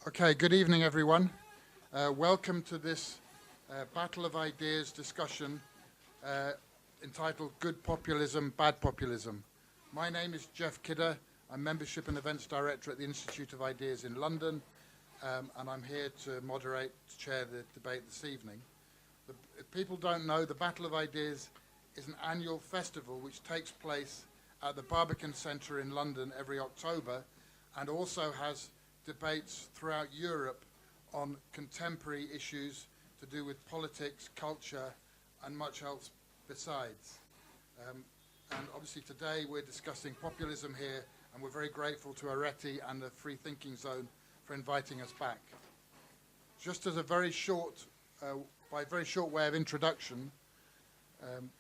Okay, good evening, everyone. Welcome to this Battle of Ideas discussion entitled Good Populism, Bad Populism. My name is Jeff Kidder. I'm Membership and Events Director at the Institute of Ideas in London, and I'm here to chair the debate this evening. If people don't know, the Battle of Ideas is an annual festival which takes place at the Barbican Centre in London every October, and also has debates throughout Europe on contemporary issues to do with politics, culture, and much else besides. And obviously today we're discussing populism here, and we're very grateful to Areti and the Free Thinking Zone for inviting us back. Just as a very short way of introduction,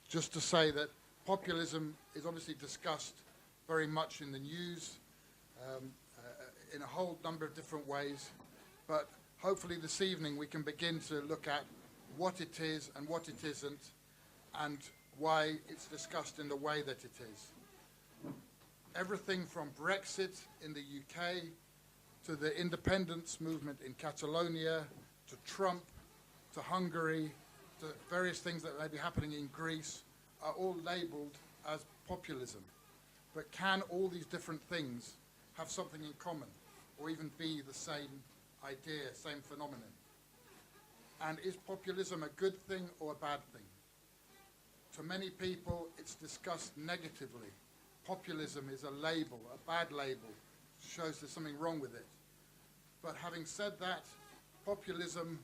just to say that populism is obviously discussed very much in the news, in a whole number of different ways, but hopefully this evening we can begin to look at what it is and what it isn't, and why it's discussed in the way that it is. Everything from Brexit in the UK, to the independence movement in Catalonia, to Trump, to Hungary, to various things that may be happening in Greece, are all labelled as populism. But can all these different things have something in common, or even be the same idea, same phenomenon? And is populism a good thing or a bad thing? To many people, it's discussed negatively. Populism is a label, a bad label, shows there's something wrong with it. But having said that, populism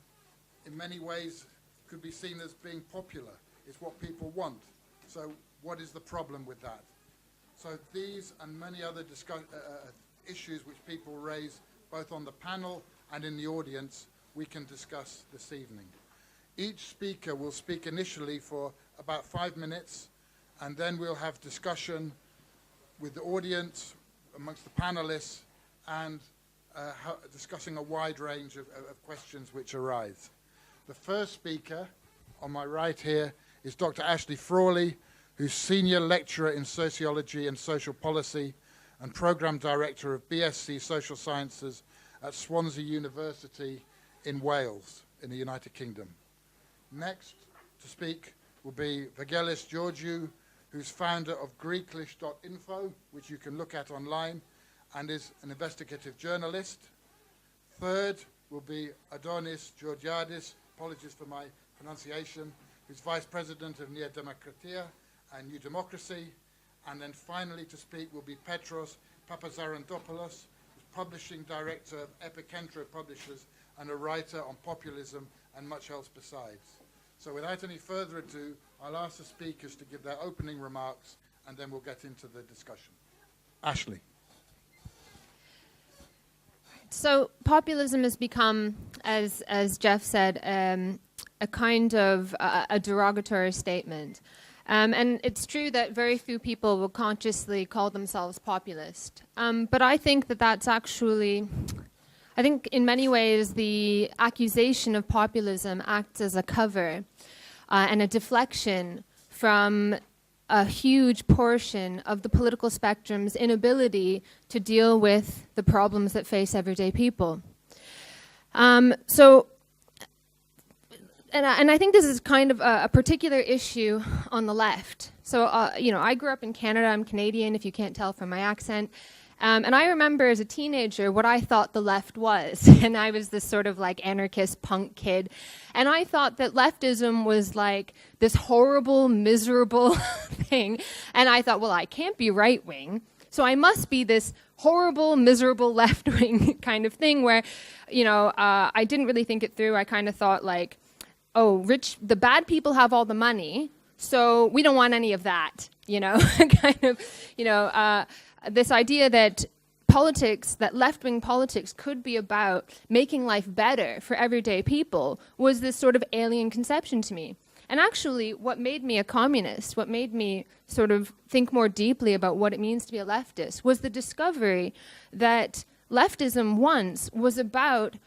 in many ways could be seen as being popular. It's what people want. So what is the problem with that? So these and many other issues which people raise both on the panel and in the audience, we can discuss this evening. Each speaker will speak initially for about 5 minutes, and then we'll have discussion with the audience, amongst the panelists, and discussing a wide range of questions which arise. The first speaker on my right here is Dr. Ashely Frawley, who's Senior Lecturer in Sociology and Social Policy and Programme Director of BSc Social Sciences at Swansea University in Wales, in the United Kingdom. Next to speak will be Vaggelis Georgiou, who's founder of greeklish.info, which you can look at online, and is an investigative journalist. Third will be Adonis Georgiadis, apologies for my pronunciation, who's Vice President of Nea Demokratia and New Democracy. And then finally to speak will be Petros Papasaradopoulos, who's Publishing Director of Epicentro Publishers and a writer on populism and much else besides. So without any further ado, I'll ask the speakers to give their opening remarks, and then we'll get into the discussion. Ashely. So populism has become, as Jeff said, a kind of a derogatory statement. And it's true that very few people will consciously call themselves populist. But I think that that's actually, I think in many ways the accusation of populism acts as a cover and a deflection from a huge portion of the political spectrum's inability to deal with the problems that face everyday people. And I think this is kind of a particular issue on the left. So, I grew up in Canada. I'm Canadian, if you can't tell from my accent. And I remember as a teenager what I thought the left was. And I was this sort of like anarchist punk kid. And I thought that leftism was like this horrible, miserable thing. And I thought, well, I can't be right-wing, so I must be this horrible, miserable left-wing kind of thing where, I didn't really think it through. I kind of thought like, oh, the bad people have all the money, so we don't want any of that, this idea that politics, that left-wing politics could be about making life better for everyday people was this sort of alien conception to me. And actually, what made me a communist, what made me sort of think more deeply about what it means to be a leftist, was the discovery that leftism once was about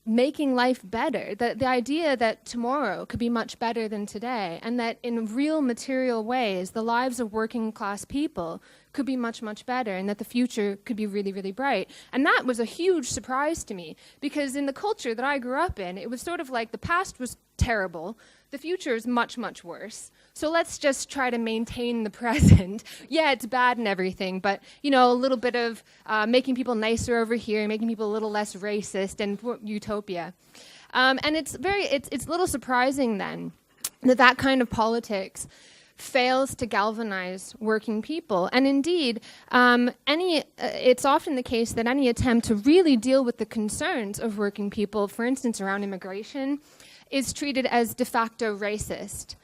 making life better, that the idea that tomorrow could be much better than today, and that in real material ways, the lives of working class people could be much, much better and that the future could be really, really bright. And that was a huge surprise to me, because in the culture that I grew up in, it was sort of like the past was terrible, the future is much, much worse. So let's just try to maintain the present. Yeah, it's bad and everything, but, you know, a little bit of making people nicer over here, making people a little less racist, and utopia. And it's a little surprising then that kind of politics fails to galvanize working people. And indeed, it's often the case that any attempt to really deal with the concerns of working people, for instance, around immigration, is treated as de facto racist.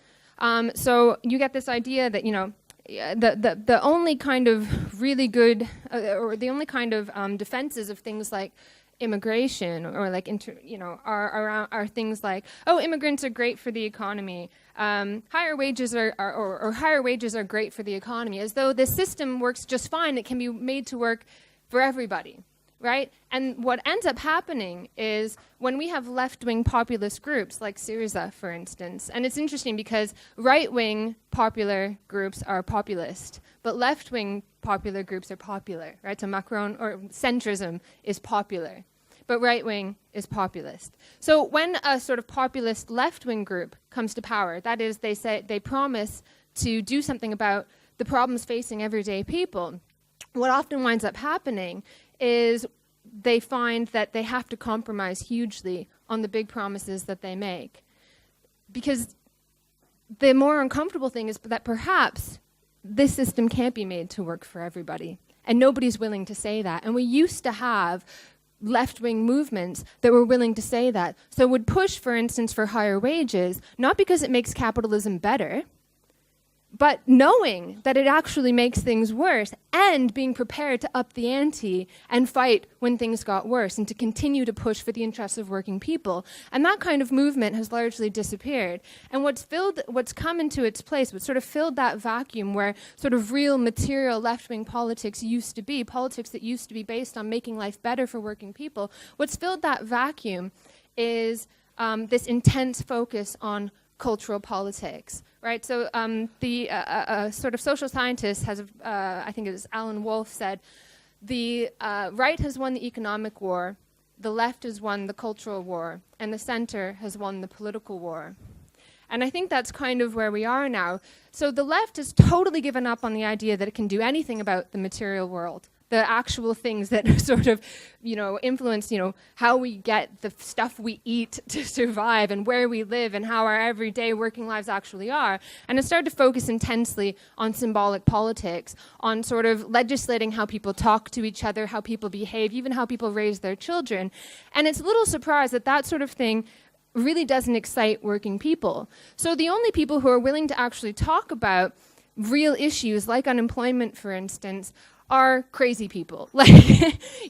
So you get this idea that, you know, the only kind of really good, or the only kind of defenses of things like immigration, or like are things like, oh, immigrants are great for the economy, higher wages are great for the economy, as though this system works just fine. It can be made to work for everybody, right? And what ends up happening is when we have left-wing populist groups like Syriza, for instance, and it's interesting because right-wing popular groups are populist, but left-wing popular groups are popular, right? So Macron, or centrism, is popular, but right-wing is populist. So when a sort of populist left-wing group comes to power, that is, they promise to do something about the problems facing everyday people, what often winds up happening is they find that they have to compromise hugely on the big promises that they make. Because the more uncomfortable thing is that perhaps this system can't be made to work for everybody. And nobody's willing to say that. And we used to have left-wing movements that were willing to say that. So would push, for instance, for higher wages, not because it makes capitalism better, but knowing that it actually makes things worse, and being prepared to up the ante and fight when things got worse, and to continue to push for the interests of working people. And that kind of movement has largely disappeared. And what's come into its place, what sort of filled that vacuum where sort of real material left-wing politics used to be, politics that used to be based on making life better for working people, what's filled that vacuum is this intense focus on cultural politics, right? So the sort of social scientist has, I think it was Alan Wolf said, the right has won the economic war, the left has won the cultural war, and the center has won the political war. And I think that's kind of where we are now. So the left has totally given up on the idea that it can do anything about the material world, the actual things that sort of, influence, how we get the stuff we eat to survive and where we live and how our everyday working lives actually are. And it started to focus intensely on symbolic politics, on sort of legislating how people talk to each other, how people behave, even how people raise their children. And it's a little surprised that that sort of thing really doesn't excite working people. So the only people who are willing to actually talk about real issues like unemployment, for instance, are crazy people. Like,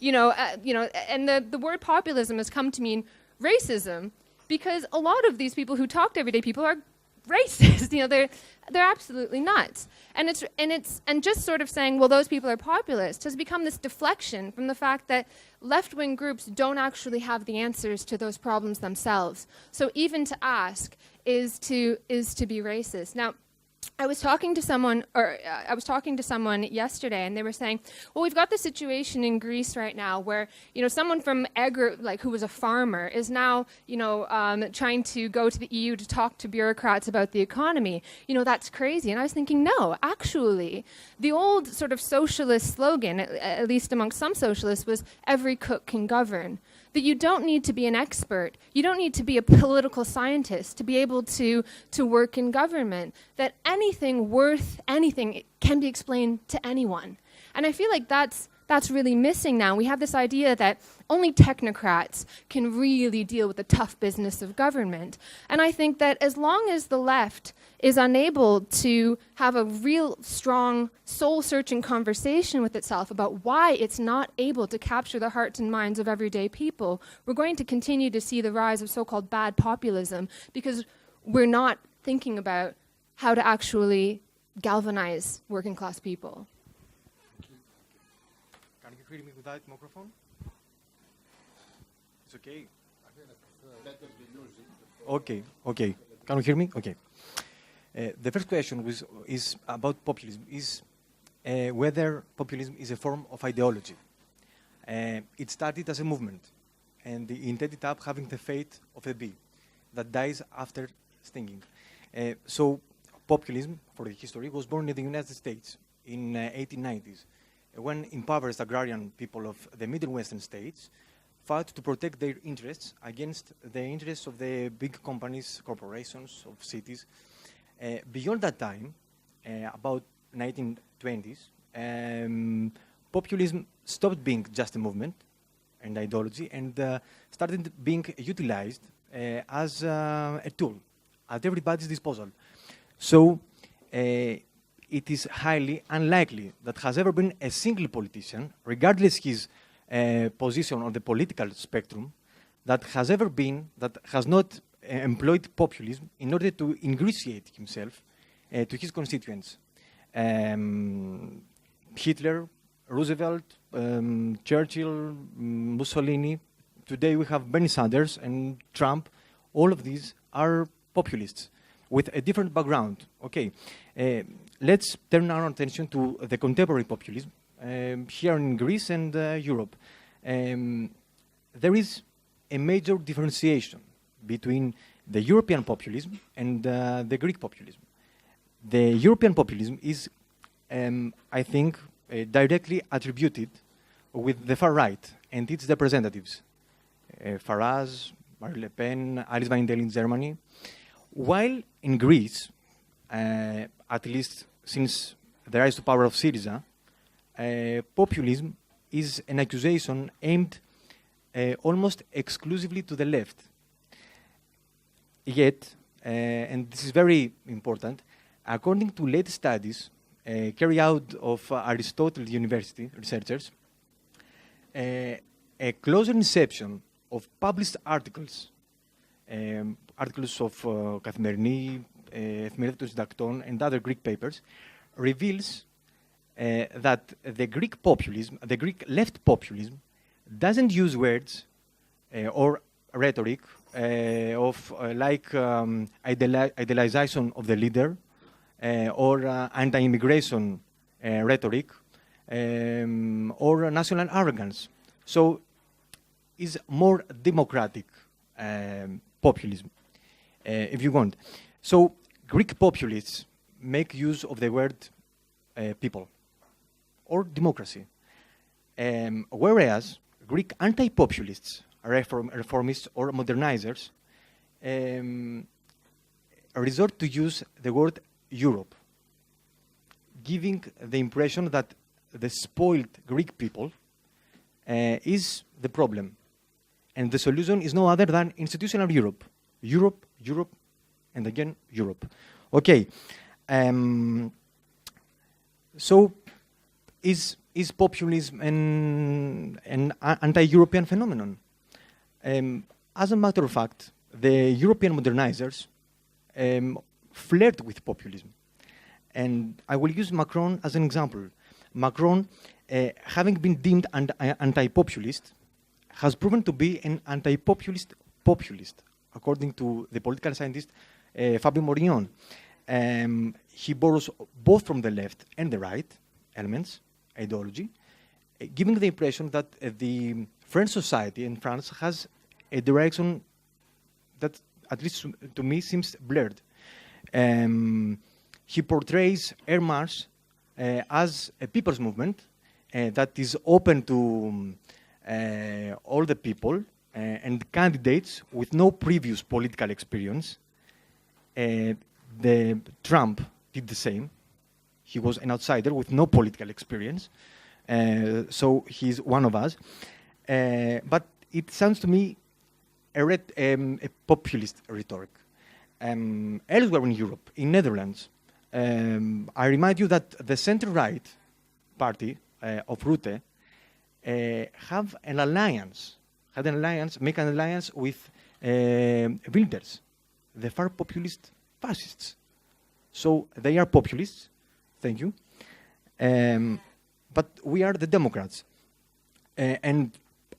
and the word populism has come to mean racism, because a lot of these people who talk to everyday people are racist. They're absolutely nuts. And just sort of saying, well, those people are populist has become this deflection from the fact that left-wing groups don't actually have the answers to those problems themselves. So even to ask is to be racist. Now, I was talking to someone yesterday, and they were saying, well, we've got the situation in Greece right now where, someone from who was a farmer is now, trying to go to the EU to talk to bureaucrats about the economy. That's crazy. And I was thinking, no, actually, the old sort of socialist slogan, at least amongst some socialists, was every cook can govern. That you don't need to be an expert, you don't need to be a political scientist to be able to work in government, that anything worth anything can be explained to anyone. And I feel like that's really missing now. We have this idea that only technocrats can really deal with the tough business of government. And I think that as long as the left is unable to have a real strong soul-searching conversation with itself about why it's not able to capture the hearts and minds of everyday people, we're going to continue to see the rise of so-called bad populism, because we're not thinking about how to actually galvanize working-class people. Can you hear me without microphone? It's okay? Okay. Can you hear me? Okay. The first question is about populism. Is whether populism is a form of ideology. It started as a movement, and it ended up having the fate of a bee that dies after stinging. So populism, for the history, was born in the United States in 1890s, when impoverished agrarian people of the Middle Western states fought to protect their interests against the interests of the big companies, corporations, of cities. Beyond that time, about 1920s, populism stopped being just a movement and ideology and started being utilized as a tool at everybody's disposal. So it is highly unlikely that has ever been a single politician, regardless his position on the political spectrum, that has not employed populism in order to ingratiate himself to his constituents. Hitler, Roosevelt, Churchill, Mussolini. Today we have Bernie Sanders and Trump. All of these are populists with a different background. Okay, let's turn our attention to the contemporary populism here in Greece and Europe. There is a major differentiation between the European populism and the Greek populism. The European populism is, I think, directly attributed with the far right and its representatives, Farage, Marine Le Pen, Alice Weidel in Germany, while in Greece, at least since the rise to power of Syriza, populism is an accusation aimed almost exclusively to the left. Yet, and this is very important, according to latest studies carried out of Aristotle University researchers, a closer inception of published articles, articles of Καθημερινή, Εφημερίδα των Συντακτών, and other Greek papers, reveals that the Greek populism, the Greek left populism, doesn't use words or rhetoric of idealization of the leader or anti-immigration rhetoric or national arrogance. So is more democratic populism, if you want. So Greek populists make use of the word people or democracy, whereas Greek anti-populists, reformists or modernizers, resort to use the word Europe, giving the impression that the spoiled Greek people is the problem. And the solution is no other than institutional Europe. Europe, Europe, and again, Europe. Okay. So is populism an anti-European phenomenon? As a matter of fact, the European modernizers flirt with populism. And I will use Macron as an example. Macron, having been deemed anti-populist, has proven to be an anti-populist populist, according to the political scientist Fabio Morillon. He borrows both from the left and the right elements, ideology, giving the impression that the French society in France has a direction that, at least to me, seems blurred. He portrays Air March as a people's movement that is open to all the people and candidates with no previous political experience. Trump did the same. He was an outsider with no political experience. So he's one of us. But it sounds to me a populist rhetoric. Elsewhere in Europe, in Netherlands, I remind you that the center-right party of Rutte had an alliance with Wilders, the far populist fascists. So they are populists, thank you, but we are the Democrats. And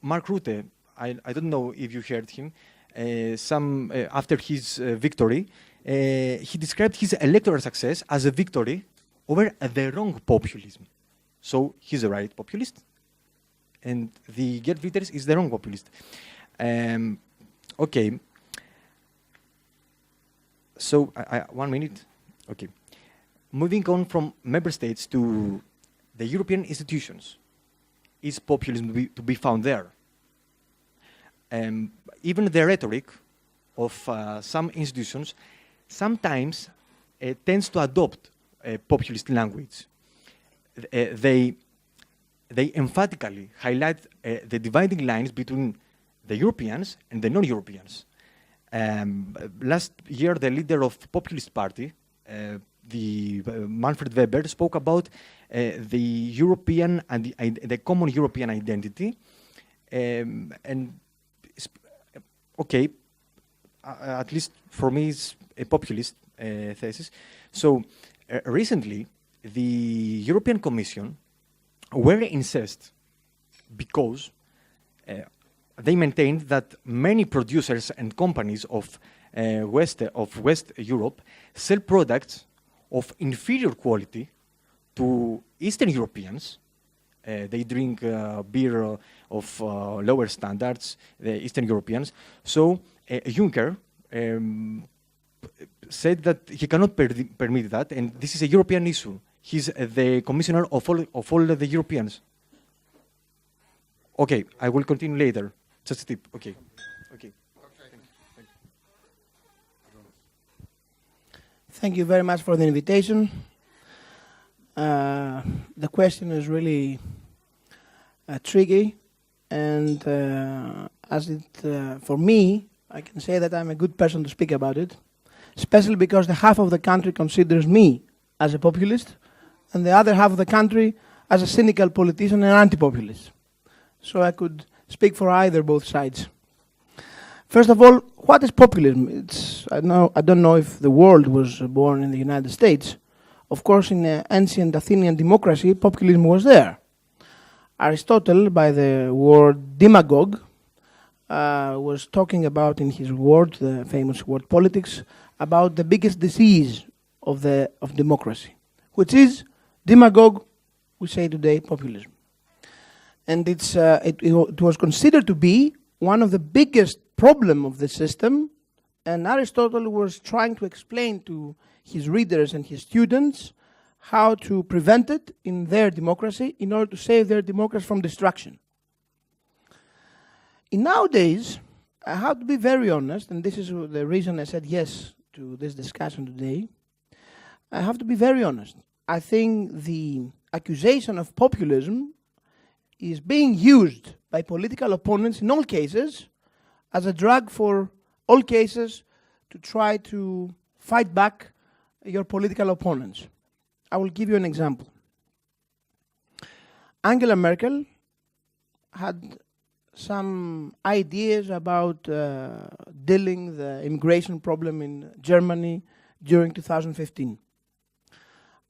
Mark Rutte, I don't know if you heard him, after his victory, he described his electoral success as a victory over the wrong populism. So he's the right populist, and the Geertwieters is the wrong populist. Okay. So, 1 minute. Okay. Moving on from member states to the European institutions, is populism to be found there? Even the rhetoric of some institutions sometimes tends to adopt populist language. They emphatically highlight the dividing lines between the Europeans and the non-Europeans. Last year, the leader of Populist Party, Manfred Weber, spoke about the European and the common European identity, okay, at least for me, it's a populist thesis. So recently, the European Commission were incensed because they maintained that many producers and companies of West Europe sell products of inferior quality to Eastern Europeans. They drink beer of lower standards, the Eastern Europeans. So Juncker said that he cannot permit that, and this is a European issue. He's the commissioner of all the Europeans. Okay, I will continue later. Just a tip. Okay. Thank you very much for the invitation. The question is really tricky, and for me, I can say that I'm a good person to speak about it, especially because the half of the country considers me as a populist, and the other half of the country as a cynical politician and anti-populist. So I could speak for both sides. First of all, what is populism? I don't know if the world was born in the United States. Of course, in ancient Athenian democracy, populism was there. Aristotle, by the word demagogue, was talking about in his word, the famous word politics, about the biggest disease of democracy, which is demagogue, we say today, populism. And it was considered to be one of the biggest problem of the system, and Aristotle was trying to explain to his readers and his students how to prevent it in their democracy in order to save their democracy from destruction. Nowadays, I have to be very honest, and this is the reason I said yes to this discussion today. I have to be very honest. I think the accusation of populism is being used by political opponents in all cases as a drug for all cases to try to fight back your political opponents. I will give you an example. Angela Merkel had some ideas about dealing the immigration problem in Germany during 2015.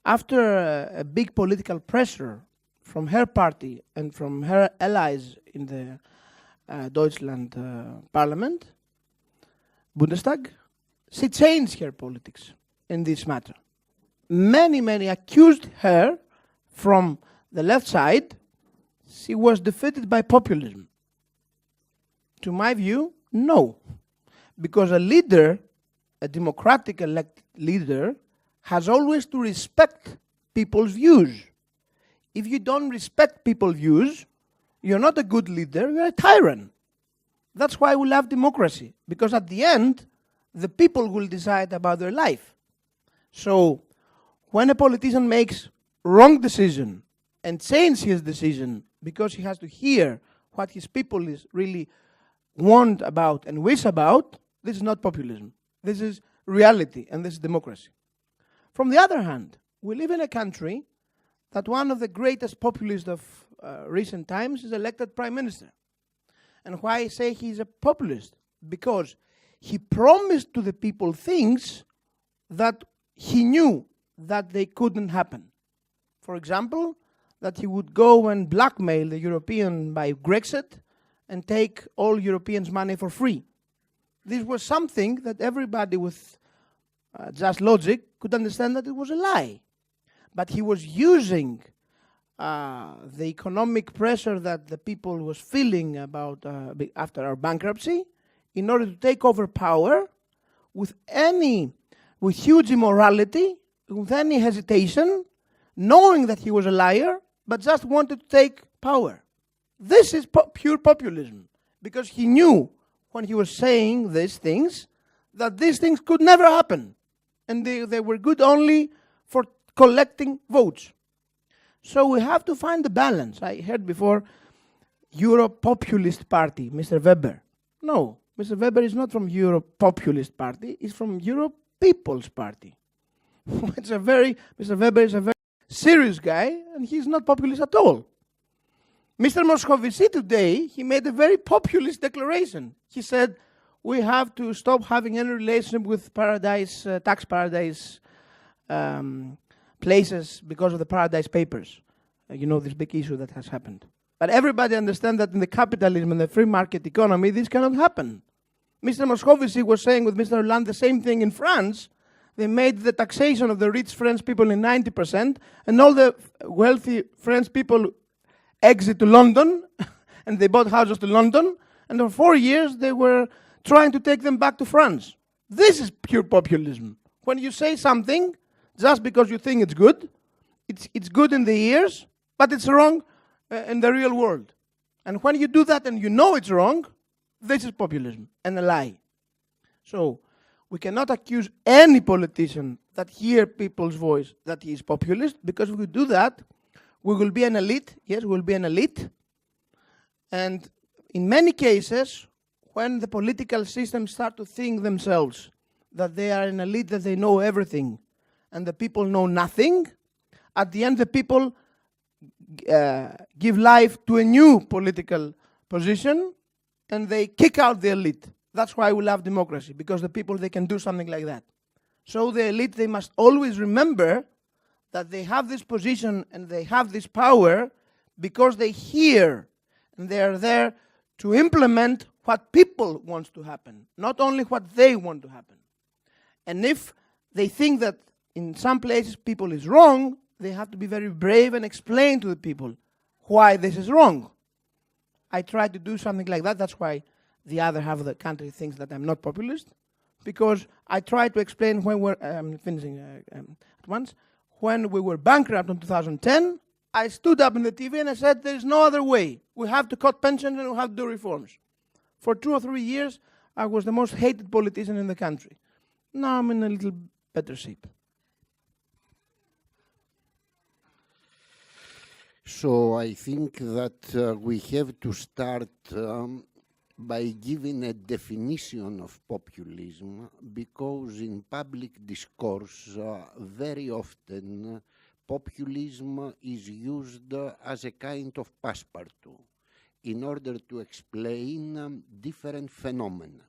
After a big political pressure from her party and from her allies in the Deutschland parliament, Bundestag, she changed her politics in this matter. Many accused her from the left side. She was defeated by populism. To my view, no. Because a leader, a democratic elected leader, has always to respect people's views. If you don't respect people's views, you're not a good leader, you're a tyrant. That's why we love democracy, because at the end, the people will decide about their life. So, when a politician makes wrong decision and changes his decision because he has to hear what his people is really want about and wish about, this is not populism. This is reality, and this is democracy. From the other hand, we live in a country that one of the greatest populists of recent times is elected Prime Minister. And why I say he's a populist? Because he promised to the people things that he knew that they couldn't happen. For example, that he would go and blackmail the European by Brexit and take all Europeans' money for free. This was something that everybody with just logic could understand that it was a lie. But he was using the economic pressure that the people was feeling about after our bankruptcy, in order to take over power with huge immorality, with any hesitation, knowing that he was a liar, but just wanted to take power. This is pure populism, because he knew when he was saying these things that these things could never happen, and they were good only for collecting votes. So we have to find the balance. I heard before, Europe Populist Party, Mr. Weber. No, Mr. Weber is not from Europe Populist Party, he's from Europe People's Party. Mr. Weber is a very serious guy, and he's not populist at all. Mr. Moscovici today, he made a very populist declaration. He said, we have to stop having any relationship with tax paradise places because of the Paradise Papers. This big issue that has happened. But everybody understands that in the capitalism and the free market economy, this cannot happen. Mr. Moscovici was saying with Mr. Hollande the same thing in France. They made the taxation of the rich French people in 90%, and all the wealthy French people exit to London, and they bought houses to London, and for 4 years they were trying to take them back to France. This is pure populism. When you say something, just because you think it's good in the ears, but it's wrong in the real world. And when you do that and you know it's wrong, this is populism and a lie. So we cannot accuse any politician that hear people's voice that he is populist, because if we do that, we will be an elite. Yes, we will be an elite. And in many cases, when the political systems start to think themselves that they are an elite, that they know everything, and the people know nothing, at the end the people give life to a new political position, and they kick out the elite. That's why we love democracy, because the people, they can do something like that. So the elite, they must always remember that they have this position and they have this power because they hear, and they are there to implement what people want to happen, not only what they want to happen. And if they think that in some places people is wrong, they have to be very brave and explain to the people why this is wrong. I try to do something like that. That's why the other half of the country thinks that I'm not populist, because I try to explain when we're finishing at once. When we were bankrupt in 2010, I stood up in the TV and I said, there is no other way. We have to cut pensions and we have to do reforms. For 2 or 3 years, I was the most hated politician in the country. Now I'm in a little better shape. So I think that we have to start by giving a definition of populism, because in public discourse very often populism is used as a kind of passepartout in order to explain different phenomena.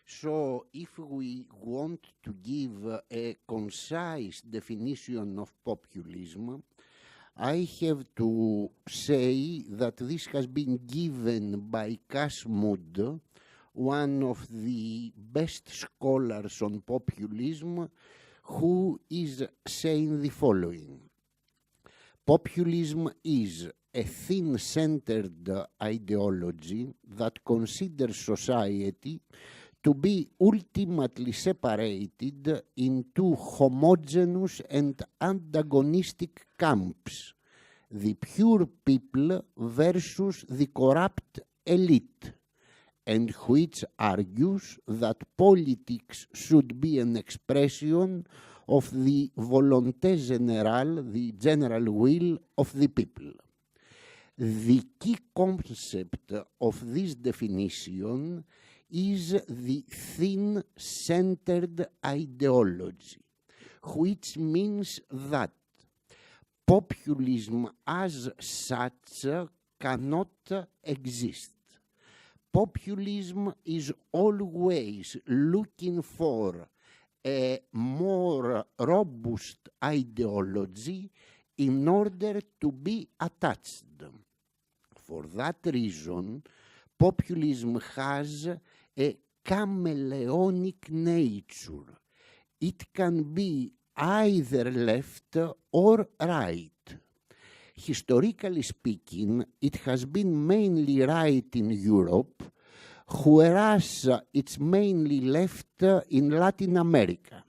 So if we want to give a concise definition of populism, I have to say that this has been given by Casmud, one of the best scholars on populism, who is saying the following. Populism is a thin-centered ideology that considers society to be ultimately separated into homogeneous and antagonistic camps, the pure people versus the corrupt elite, and which argues that politics should be an expression of the volonté générale, the general will of the people. The key concept of this definition is the thin-centered ideology, which means that populism as such cannot exist. Populism is always looking for a more robust ideology in order to be attached. For that reason, populism has a chameleonic nature. It can be either left or right. Historically speaking, it has been mainly right in Europe, whereas it's mainly left in Latin America.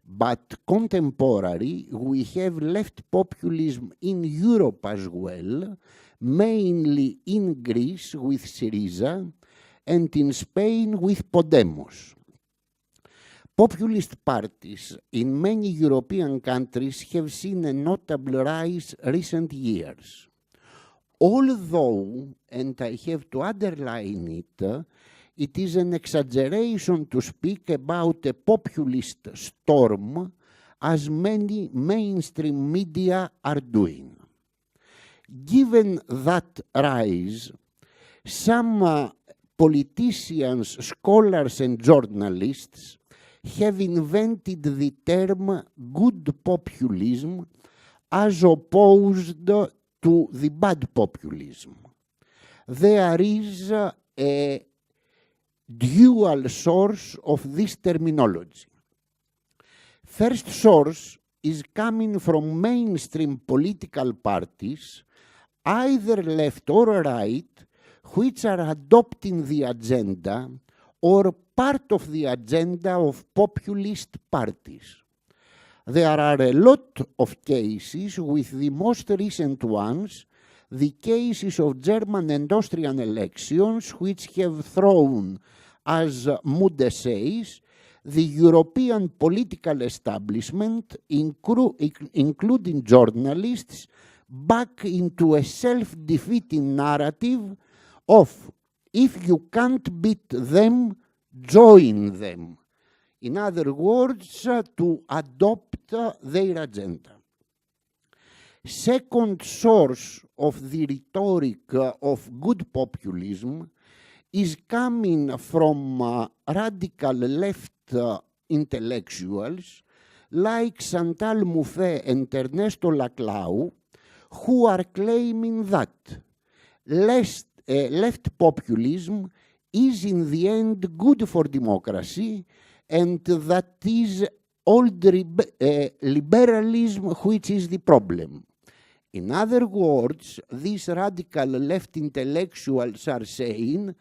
But contemporary, we have left populism in Europe as well, mainly in Greece with Syriza, and in Spain with Podemos. Populist parties in many European countries have seen a notable rise recent years. Although, and I have to underline it, it is an exaggeration to speak about a populist storm, as many mainstream media are doing. Given that rise, some politicians, scholars, and journalists have invented the term good populism as opposed to the bad populism. There is a dual source of this terminology. First source is coming from mainstream political parties, either left or right, which are adopting the agenda or part of the agenda of populist parties. There are a lot of cases, with the most recent ones, the cases of German and Austrian elections, which have thrown, as Mude says, the European political establishment, including journalists, back into a self-defeating narrative of, if you can't beat them, join them. In other words, to adopt their agenda. Second source of the rhetoric of good populism is coming from radical left intellectuals like Chantal Mouffe and Ernesto Laclau, who are claiming that left populism is in the end good for democracy, and that is old liberalism which is the problem. In other words, these radical left intellectuals are saying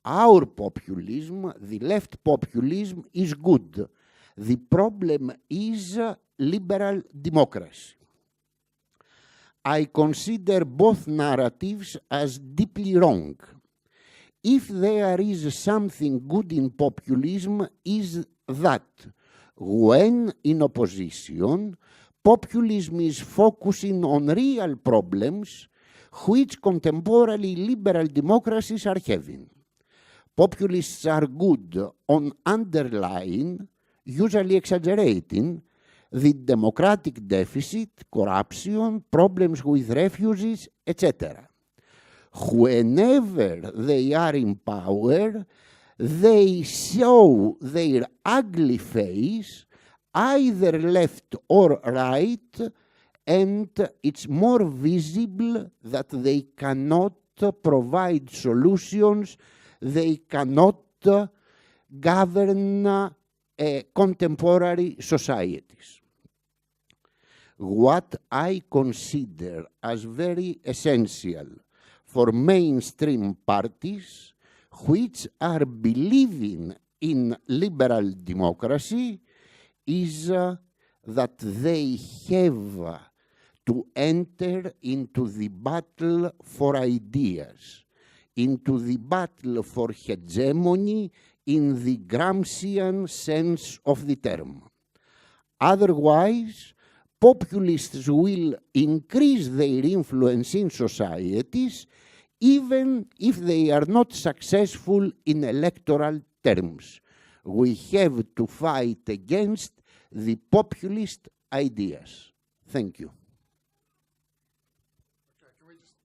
our populism, the left populism, is good. The problem is liberal democracy. I consider both narratives as deeply wrong. If there is something good in populism, is that when in opposition, populism is focusing on real problems which contemporary liberal democracies are having. Populists are good on underlying, usually exaggerating, the democratic deficit, corruption, problems with refugees, etc. Whenever they are in power, they show their ugly face, either left or right, and it's more visible that they cannot provide solutions, they cannot govern contemporary societies. What I consider as very essential for mainstream parties which are believing in liberal democracy is that they have to enter into the battle for ideas, into the battle for hegemony in the Gramscian sense of the term. Otherwise, populists will increase their influence in societies even if they are not successful in electoral terms. We have to fight against the populist ideas. Thank you. Okay, can we just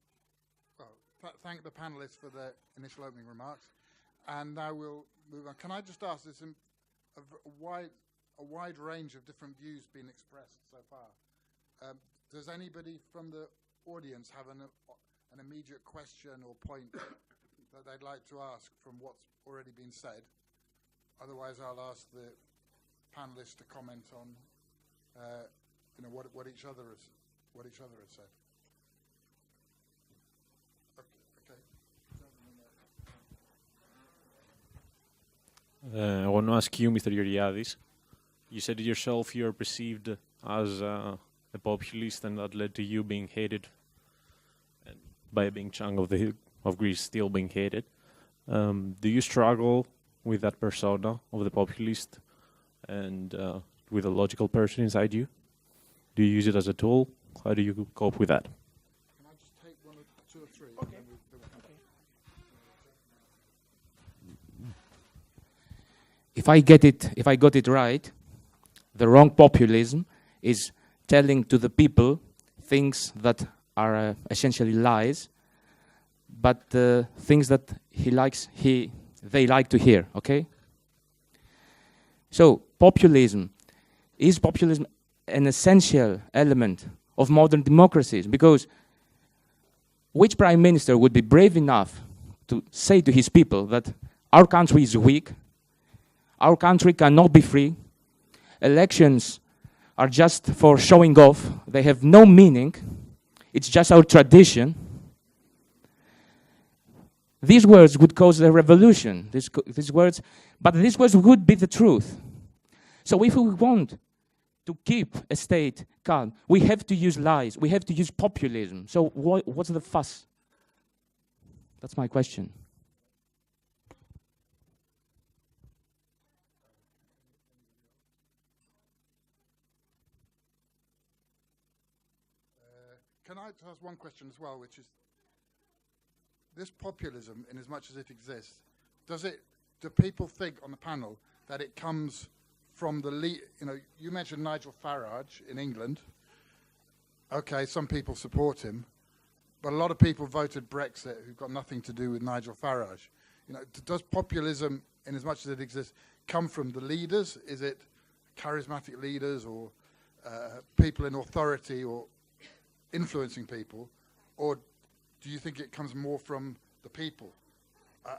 thank the panelists for their initial opening remarks, and now we'll move on. Can I just ask, there's a wide range of different views being expressed so far. Does anybody from the audience have an immediate question or point that they'd like to ask from what's already been said? Otherwise, I'll ask the panelists to comment on what each other has said. I want to ask you, Mr. Georgiadis. You said yourself you're perceived as a populist, and that led to you being hated and by a big chunk of Greece still being hated. Do you struggle with that persona of the populist and with a logical person inside you? Do you use it as a tool? How do you cope with that? Can I just take one or two or three? Okay. If I got it right, the wrong populism is telling to the people things that are essentially lies, but things that they like to hear. Okay. So is populism an essential element of modern democracies? Because which prime minister would be brave enough to say to his people that our country is weak, our country cannot be free, elections are just for showing off, they have no meaning, it's just our tradition? These words would cause a revolution, these words would be the truth. So if we want to keep a state calm, we have to use lies, we have to use populism. So what's the fuss? That's my question. Can I ask one question as well, which is, this populism, in as much as it exists, do people think on the panel that it comes from the you mentioned Nigel Farage in England. Okay, some people support him, but a lot of people voted Brexit who've got nothing to do with Nigel Farage. Does populism, in as much as it exists, come from the leaders? Is it charismatic leaders or people in authority or influencing people, or do you think it comes more from the people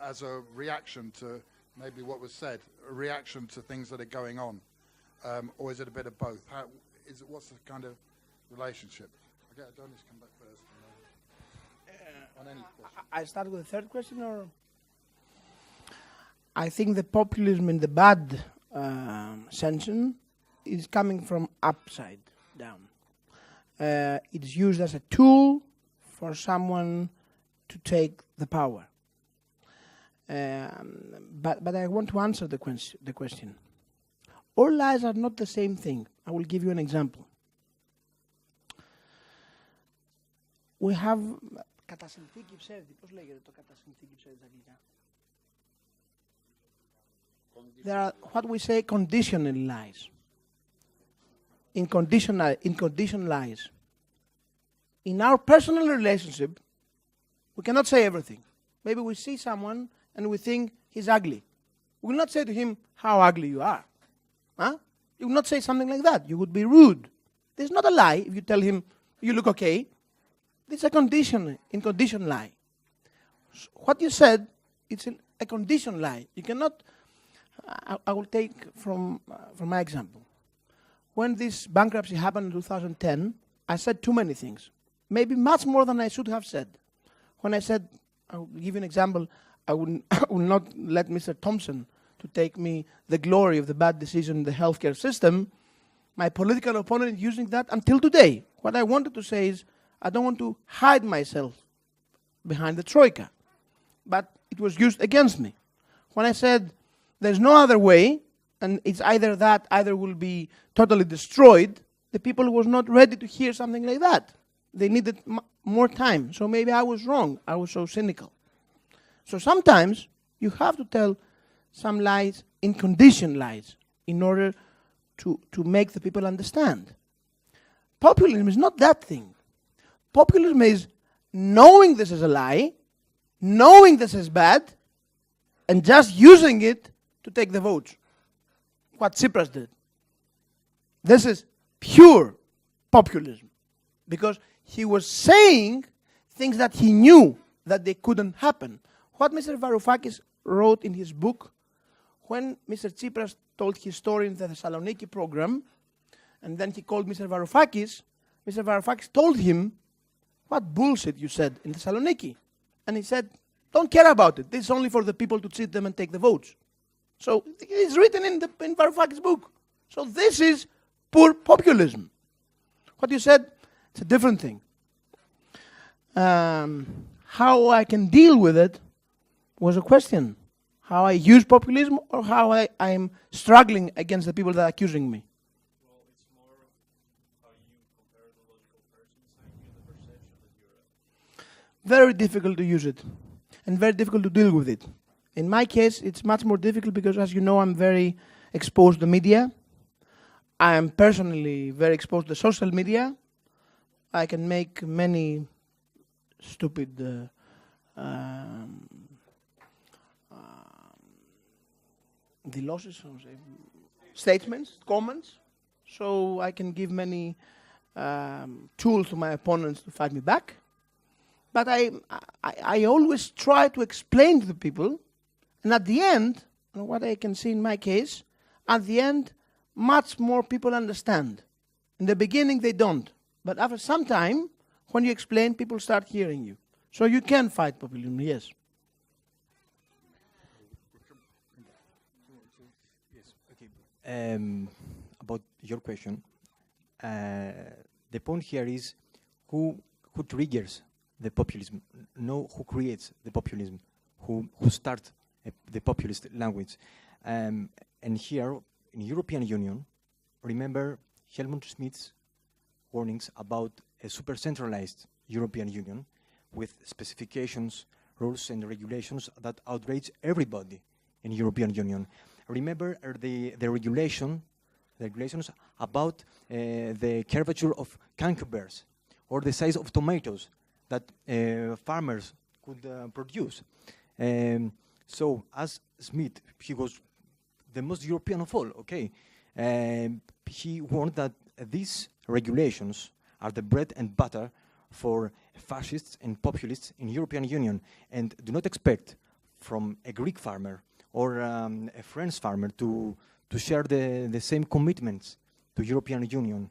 as a reaction to maybe what was said, a reaction to things that are going on, or is it a bit of both? What's the kind of relationship? I'll get Adonis to come back first. On any question. I start with the third question, or I think the populism in the bad sense is coming from upside down. It's used as a tool for someone to take the power. But I want to answer the question. All lies are not the same thing. I will give you an example. We have... Κατασυνθήκη ψεύδι. Πώς λέγεται το κατασυνθήκη ψεύδι στα αγγλικά? There are what we say conditional lies. In conditional lies. In our personal relationship, we cannot say everything. Maybe we see someone and we think he's ugly. We will not say to him, how ugly you are. Huh? You will not say something like that. You would be rude. There's not a lie if you tell him, you look okay. This is a condition lie. What you said, it's a condition lie. You cannot, I will take from my example. When this bankruptcy happened in 2010, I said too many things. Maybe much more than I should have said. When I said, I'll give you an example, I will not let Mr. Thompson to take me the glory of the bad decision in the healthcare system. My political opponent is using that until today. What I wanted to say is, I don't want to hide myself behind the Troika. But it was used against me. When I said, there's no other way, and it's either that, either will be totally destroyed, the people was not ready to hear something like that. They needed more time. So maybe I was wrong. I was so cynical. So sometimes you have to tell some lies, in condition lies, in order to make the people understand. Populism is not that thing. Populism is knowing this is a lie, knowing this is bad, and just using it to take the votes. What Tsipras did. This is pure populism. Because he was saying things that he knew that they couldn't happen. What Mr. Varoufakis wrote in his book, when Mr. Tsipras told his story in the Thessaloniki program, and then he called Mr. Varoufakis told him, what bullshit you said in Thessaloniki. And he said, don't care about it. This is only for the people to cheat them and take the votes. So it's written in Varoufakis' book. So this is poor populism. What you said, it's a different thing. How I can deal with it was a question. How I use populism or how I'm struggling against the people that are accusing me. Well, it's more how you compare the logical person saying and the perception that you're Very difficult to use it and very difficult to deal with it. In my case, it's much more difficult because, as you know, I'm very exposed to media. I am personally very exposed to social media. I can make many stupid statements, comments. So I can give many tools to my opponents to fight me back. But I always try to explain to the people, and at the end, what I can see in my case, at the end, much more people understand. In the beginning, they don't. But after some time, when you explain, people start hearing you. So you can fight populism, yes. About your question, the point here is who triggers the populism, no who creates the populism, who starts the populist language. And here, in European Union, remember Helmut Schmidt's warnings about a super-centralized European Union with specifications, rules and regulations that outrage everybody in European Union. Remember the regulations about the curvature of cucumbers or the size of tomatoes that farmers could produce. So as Smith, he was the most European of all, okay? He warned that these regulations are the bread and butter for fascists and populists in European Union, and do not expect from a Greek farmer or a French farmer to share the same commitments to European Union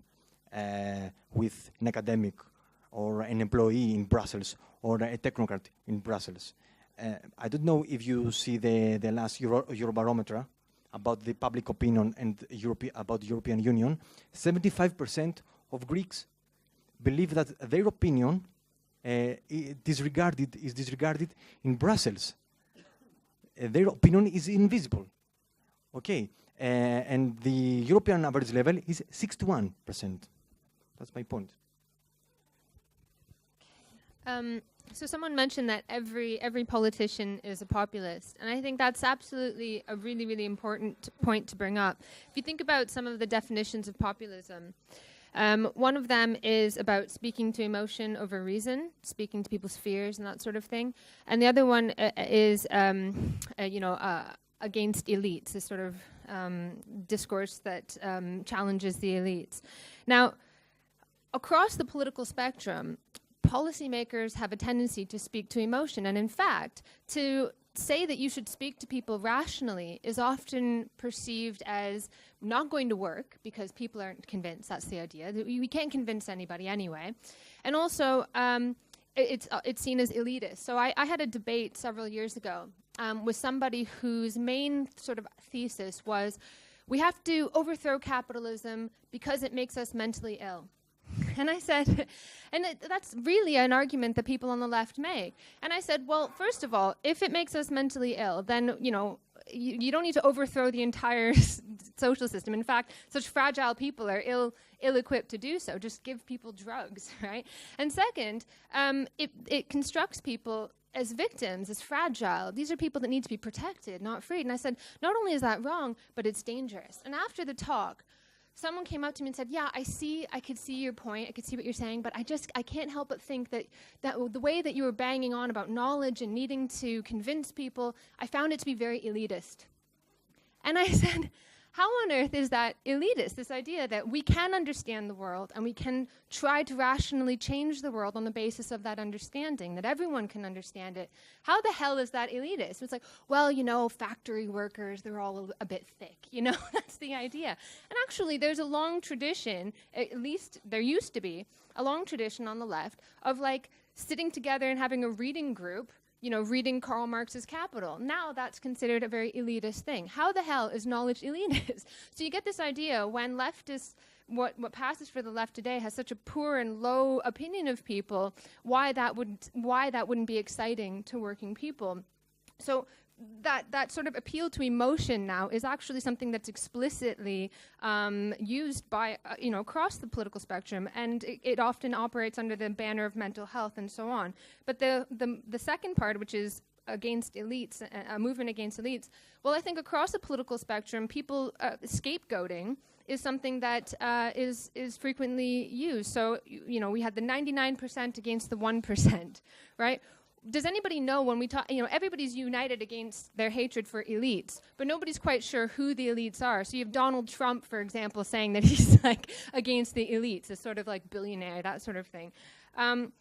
with an academic or an employee in Brussels or a technocrat in Brussels. I don't know if you see the last Eurobarometer about the public opinion and about the European Union. 75% of Greeks believe that their opinion is disregarded in Brussels. Their opinion is invisible. Okay, and the European average level is 61%. That's my point. So someone mentioned that every politician is a populist, and I think that's absolutely a really, really important point to bring up. If you think about some of the definitions of populism, one of them is about speaking to emotion over reason, speaking to people's fears and that sort of thing, and the other one is against elites, this sort of discourse that challenges the elites. Now, across the political spectrum, policymakers have a tendency to speak to emotion, and in fact, to say that you should speak to people rationally is often perceived as not going to work because people aren't convinced. That's the idea. We can't convince anybody anyway. And also, it's seen as elitist. So I had a debate several years ago with somebody whose main sort of thesis was, we have to overthrow capitalism because it makes us mentally ill. And I said, and that's really an argument that people on the left make. And I said, well, first of all, if it makes us mentally ill, then, you don't need to overthrow the entire social system. In fact, such fragile people are ill-equipped to do so. Just give people drugs, right? And second, it constructs people as victims, as fragile. These are people that need to be protected, not freed. And I said, not only is that wrong, but it's dangerous. And after the talk, someone came up to me and said, yeah, I could see your point, I could see what you're saying, but I can't help but think that the way that you were banging on about knowledge and needing to convince people, I found it to be very elitist. And I said, how on earth is that elitist, this idea that we can understand the world and we can try to rationally change the world on the basis of that understanding, that everyone can understand it? How the hell is that elitist? It's like, well, factory workers, they're all a bit thick, that's the idea. And actually, there's a long tradition, at least there used to be, a long tradition on the left of sitting together and having a reading group, reading Karl Marx's Capital. Now that's considered a very elitist thing. How the hell is knowledge elitist? So you get this idea when leftists, what passes for the left today has such a poor and low opinion of people, why that wouldn't be exciting to working people. So that sort of appeal to emotion now is actually something that's explicitly used by across the political spectrum, and it often operates under the banner of mental health and so on. But the second part, which is against elites, a movement against elites, well, I think across the political spectrum, people scapegoating is something that is frequently used. So we had the 99% against the 1%, right? Does anybody know when we talk, everybody's united against their hatred for elites, but nobody's quite sure who the elites are. So you have Donald Trump, for example, saying that he's like against the elites, a sort of like billionaire, that sort of thing. And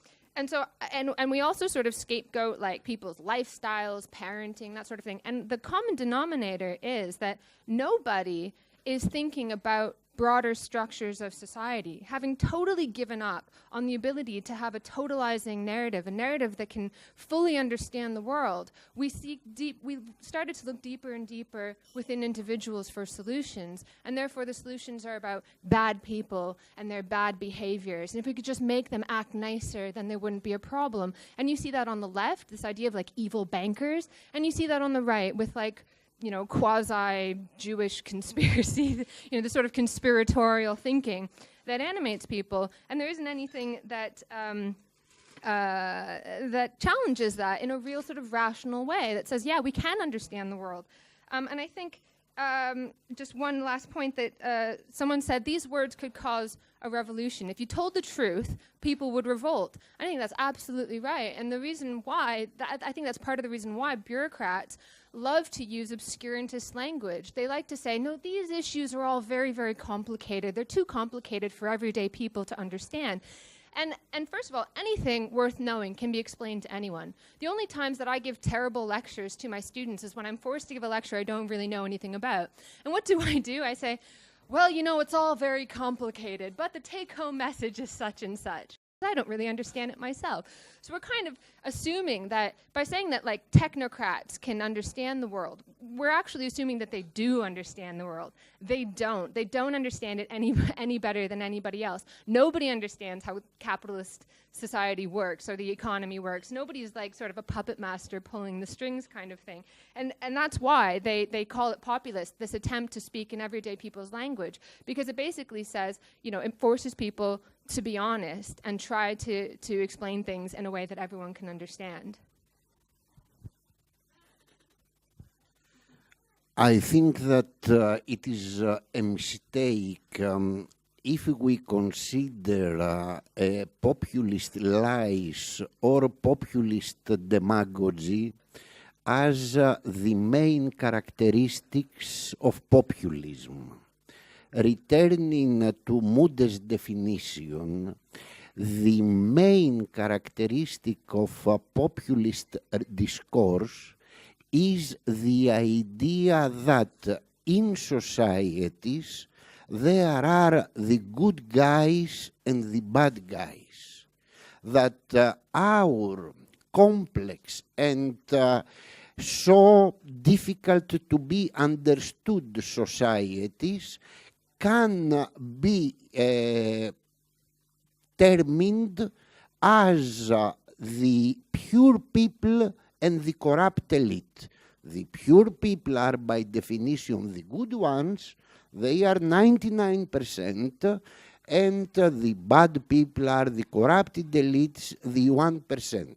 so, and we also sort of scapegoat like people's lifestyles, parenting, that sort of thing. And the common denominator is that nobody is thinking about broader structures of society, having totally given up on the ability to have a totalizing narrative, a narrative that can fully understand the world. We've started to look deeper and deeper within individuals for solutions, and therefore the solutions are about bad people and their bad behaviors. And if we could just make them act nicer, then there wouldn't be a problem. And you see that on the left, this idea of like evil bankers, and you see that on the right with like quasi-Jewish conspiracy, the sort of conspiratorial thinking that animates people. And there isn't anything that that challenges that in a real sort of rational way that says, yeah, we can understand the world. And I think just one last point that someone said, these words could cause a revolution. If you told the truth, people would revolt. I think that's absolutely right. And the reason why, I think that's part of the reason why bureaucrats love to use obscurantist language. They like to say, no, these issues are all very, very complicated. They're too complicated for everyday people to understand. And first of all, anything worth knowing can be explained to anyone. The only times that I give terrible lectures to my students is when I'm forced to give a lecture I don't really know anything about. And what do? I say, well, it's all very complicated, but the take-home message is such and such. I don't really understand it myself. So we're kind of assuming that by saying that like technocrats can understand the world, we're actually assuming that they do understand the world. They don't. They don't understand it any better than anybody else. Nobody understands how capitalist society works or the economy works. Nobody's like sort of a puppet master pulling the strings kind of thing. And that's why they call it populist, this attempt to speak in everyday people's language, because it basically says, it forces people to be honest and try to explain things in a way that everyone can understand. I think that it is a mistake if we consider populist lies or populist demagogy as the main characteristics of populism. Returning to Moody's definition, the main characteristic of a populist discourse is the idea that in societies there are the good guys and the bad guys, that our complex and so difficult to be understood societies can be termed as the pure people and the corrupt elite. The pure people are by definition the good ones, they are 99%, and the bad people are the corrupted elites, the 1%.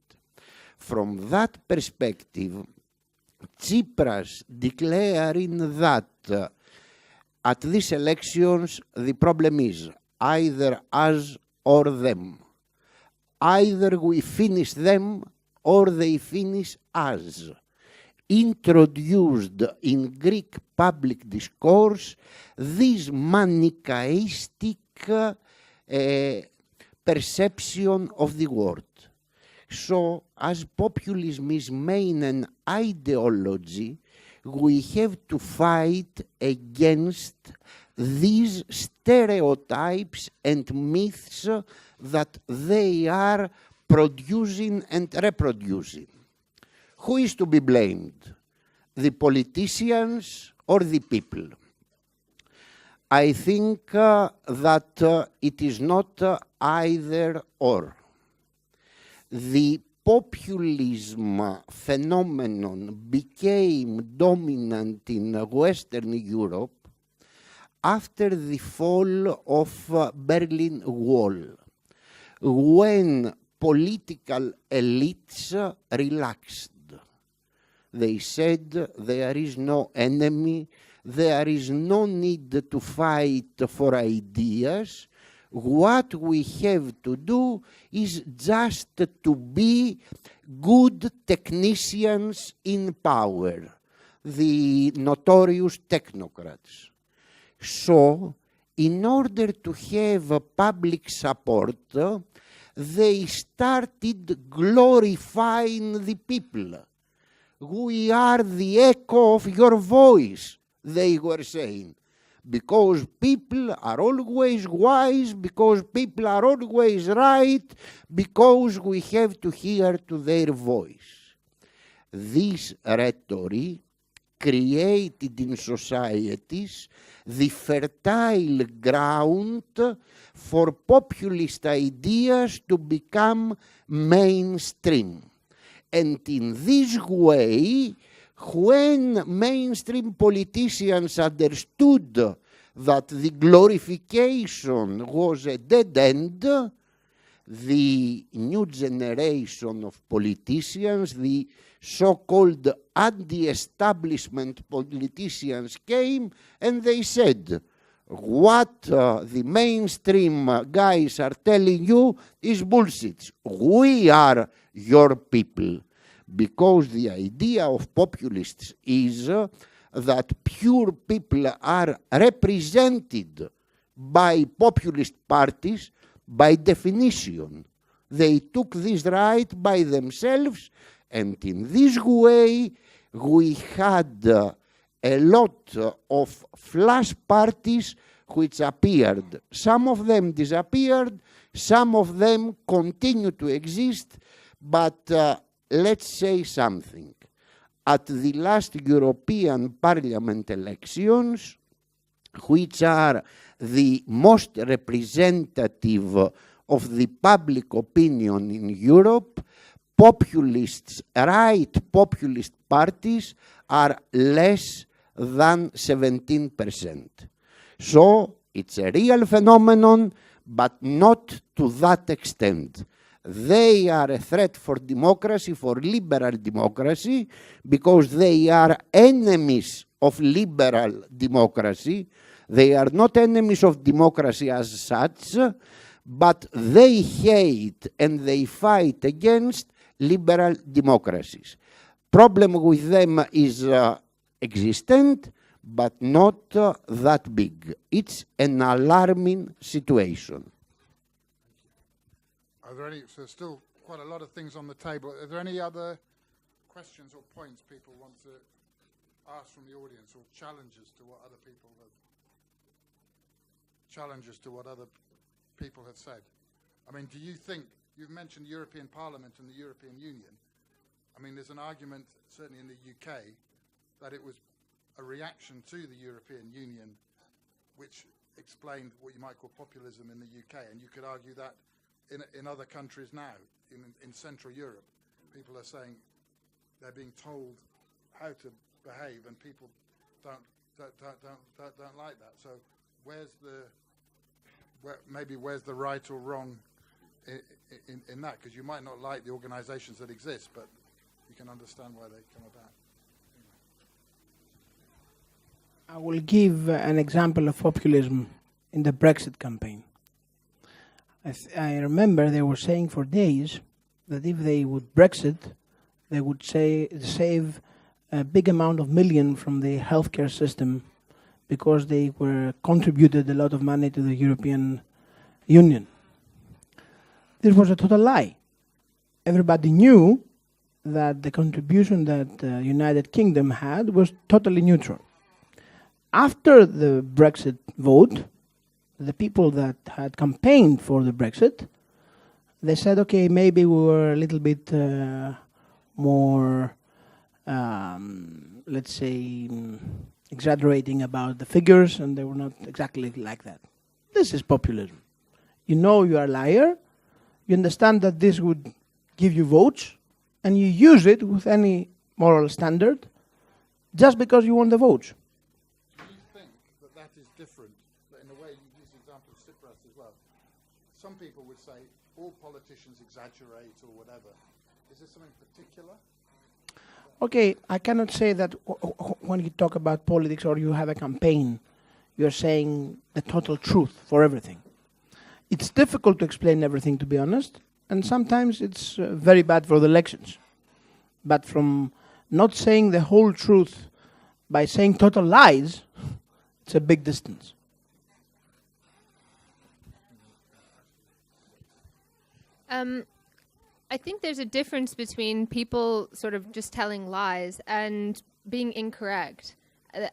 From that perspective, Tsipras declaring that at these elections the problem is either us or them. Either we finish them or they finish us. Introduced in Greek public discourse this Manichaeistic perception of the world. So, as populism is main an ideology, we have to fight against these stereotypes and myths that they are producing and reproducing. who is to be blamed? The politicians or the people? I think that it is not either or. The populism phenomenon became dominant in Western Europe after the fall of Berlin Wall, when political elites relaxed. They said there is no enemy, there is no need to fight for ideas. What we have to do is just to be good technicians in power, the notorious technocrats. So, in order to have public support, they started glorifying the people. We are the echo of your voice, they were saying. Because people are always wise, because people are always right, because we have to hear to their voice. This rhetoric created in societies the fertile ground for populist ideas to become mainstream. And in this way, when mainstream politicians understood that the glorification was a dead end, the new generation of politicians, the so-called anti-establishment politicians came and they said, what the mainstream guys are telling you is bullshit. We are your people. Because the idea of populists is that pure people are represented by populist parties by definition. They took this right by themselves, and in this way we had a lot of flash parties which appeared. Some of them disappeared, some of them continue to exist, but let's say something. At the last European Parliament elections, which are the most representative of the public opinion in Europe, populists, right populist parties are less than 17%. So it's a real phenomenon, but not to that extent. They are a threat for democracy, for liberal democracy, because they are enemies of liberal democracy. They are not enemies of democracy as such, but they hate and they fight against liberal democracies. Problem with them is existent, but not that big. It's an alarming situation. Are there any, so there's still quite a lot of things on the table. Are there any other questions or points people want to ask from the audience, or challenges to what other people have said? I mean, do you think, you've mentioned European Parliament and the European Union. I mean, there's an argument, certainly in the UK, that it was a reaction to the European Union which explained what you might call populism in the UK, and you could argue that in other countries now, in Central Europe, people are saying they're being told how to behave, and people don't like that. So where's the right or wrong in that? Because you might not like the organisations that exist, but you can understand why they come about. I will give an example of populism in the Brexit campaign. I remember they were saying for days that if they would Brexit, they would save a big amount of million from the healthcare system because they were contributed a lot of money to the European Union. This was a total lie. Everybody knew that the contribution that the United Kingdom had was totally neutral. After the Brexit vote, the people that had campaigned for the Brexit, they said, okay, maybe we were a little bit more let's say, exaggerating about the figures, and they were not exactly like that. This is populism. You know you are a liar, you understand that this would give you votes, and you use it with any moral standard just because you want the votes. Do you think that that is different? That in a way, you use the example of Tsipras as well. Some people would say all politicians exaggerate or whatever. Is there something particular? Okay, I cannot say that when you talk about politics or you have a campaign, you're saying the total truth for everything. It's difficult to explain everything, to be honest, and sometimes it's very bad for the elections. But from not saying the whole truth by saying total lies, it's a big distance. I think there's a difference between people sort of just telling lies and being incorrect.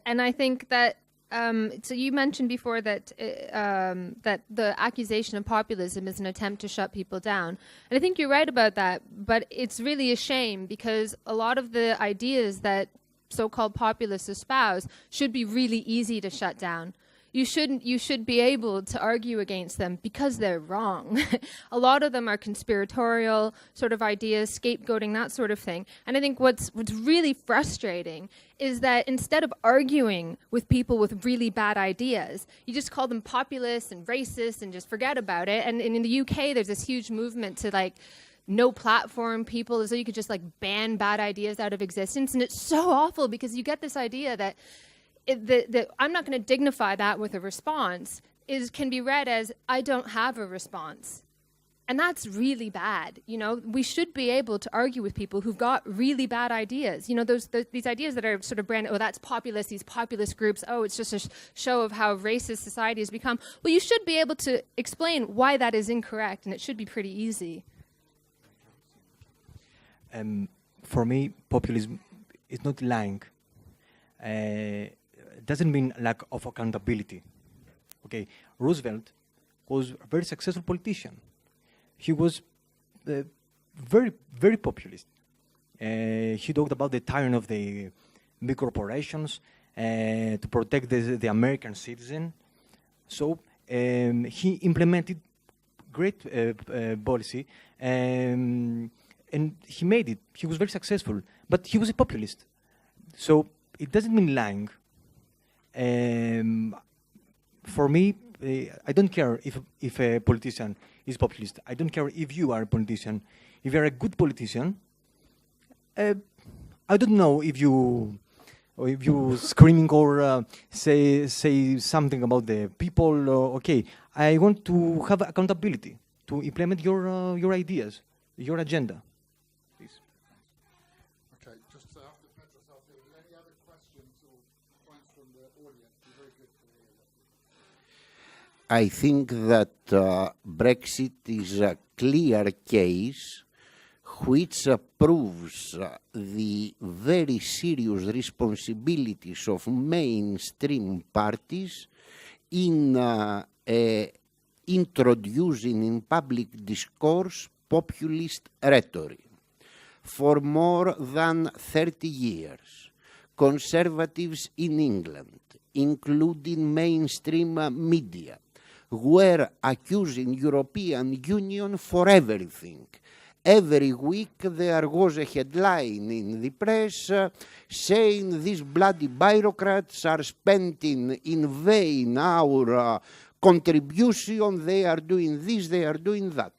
And I think that, so you mentioned before that that the accusation of populism is an attempt to shut people down. And I think you're right about that, but it's really a shame because a lot of the ideas that so-called populists espouse should be really easy to shut down. You should be able to argue against them because they're wrong. A lot of them are conspiratorial sort of ideas, scapegoating, that sort of thing. And I think what's really frustrating is that instead of arguing with people with really bad ideas, you just call them populists and racist and just forget about it. And in the UK, there's this huge movement to like no platform people, as though you could just like ban bad ideas out of existence. And it's so awful because you get this idea that I'm not going to dignify that with a response can be read as I don't have a response. And that's really bad. You know, we should be able to argue with people who've got really bad ideas. You know, these ideas that are sort of branded, oh, that's populist, these populist groups, oh, it's just a show of how racist society has become. Well, you should be able to explain why that is incorrect, and it should be pretty easy. For me, populism is not lying. Doesn't mean lack of accountability. Okay, Roosevelt was a very successful politician. He was very, very populist. He talked about the tyranny of the big corporations to protect the American citizen. So he implemented great policy, and he made it. He was very successful, but he was a populist. So it doesn't mean lying. For me, I don't care if a politician is populist. I don't care if you are a politician. If you are a good politician, I don't know if you screaming or say something about the people. Okay, I want to have accountability to implement your ideas, your agenda. Please. Okay, just after Petros, are there any other questions or points from the audience? Be very good to hear that. I think that Brexit is a clear case which proves the very serious responsibilities of mainstream parties in introducing in public discourse populist rhetoric. For more than 30 years, conservatives in England, including mainstream media, were accusing European Union for everything. Every week there was a headline in the press saying these bloody bureaucrats are spending in vain our contribution, they are doing this, they are doing that.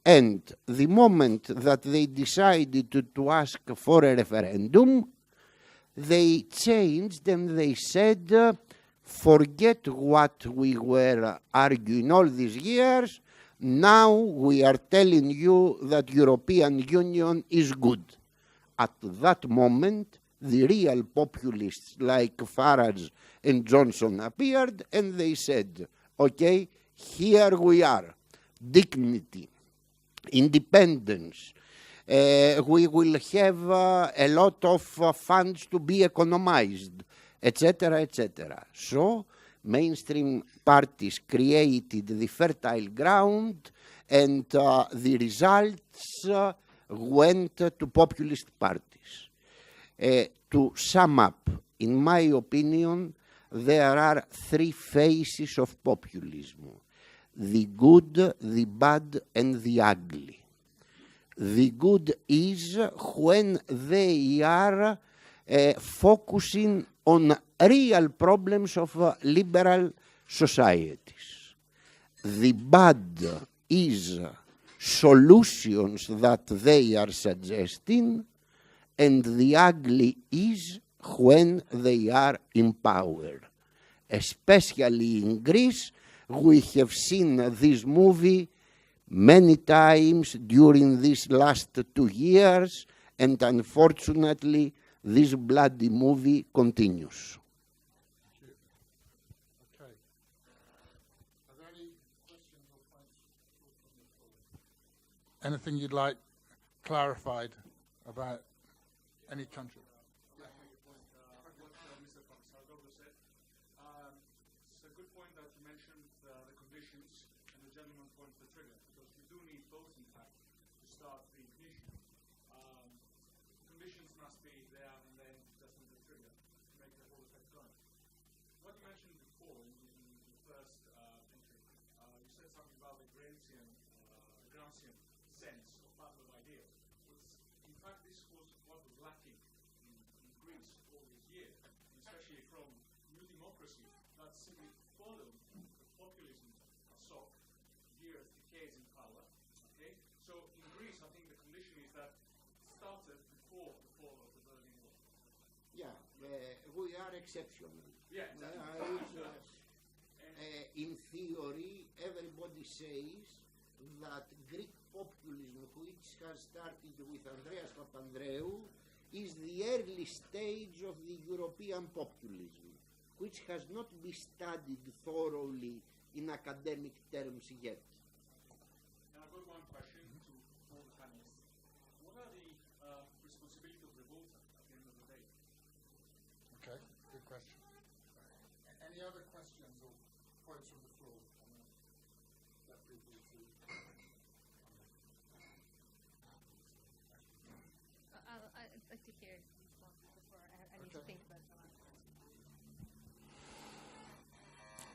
And the moment that they decided to ask for a referendum, they changed and they said, forget what we were arguing all these years, now we are telling you that European Union is good. At that moment, the real populists like Farage and Johnson appeared and they said, okay, here we are, dignity, independence, we will have a lot of funds to be economized, etc., etc. So mainstream parties created the fertile ground and the results went to populist parties. To sum up, in my opinion, there are three phases of populism: the good, the bad, and the ugly. The good is when they are focusing on real problems of liberal societies. The bad is solutions that they are suggesting, and the ugly is when they are in power. Especially in Greece, we have seen this movie many times during these last 2 years, and unfortunately, this bloody movie continues. Okay. Are there any questions or points from the floor? Anything you'd like clarified about any country? Mr. Papasaradopoulos said. It's a good point that you mentioned the conditions and the gentleman points the trigger, because you do need both, in fact, to start the ignition. Conditions must be there, and then just need the trigger to make the whole effect going. What you mentioned before in the first entry, you said something about the Gramscian sense of battle of ideas. In fact, this was what was lacking in Greece all these years, especially from New Democracy that simply followed the populism assault, years, decades in power. Okay, so in Greece, I think the condition is that it started before the fall of the Berlin Wall. Yeah, we are exceptional. Yeah, In theory, everybody says that Greek populism, which has started with Andreas Papandreou, is the early stage of the European populism, which has not been studied thoroughly in academic terms yet. And I've got one question to all the panelists. What are the responsibilities of the voter at the end of the day? Okay, good question. Any other questions or points from the floor? I'd like to hear responses before I need to think about the last question.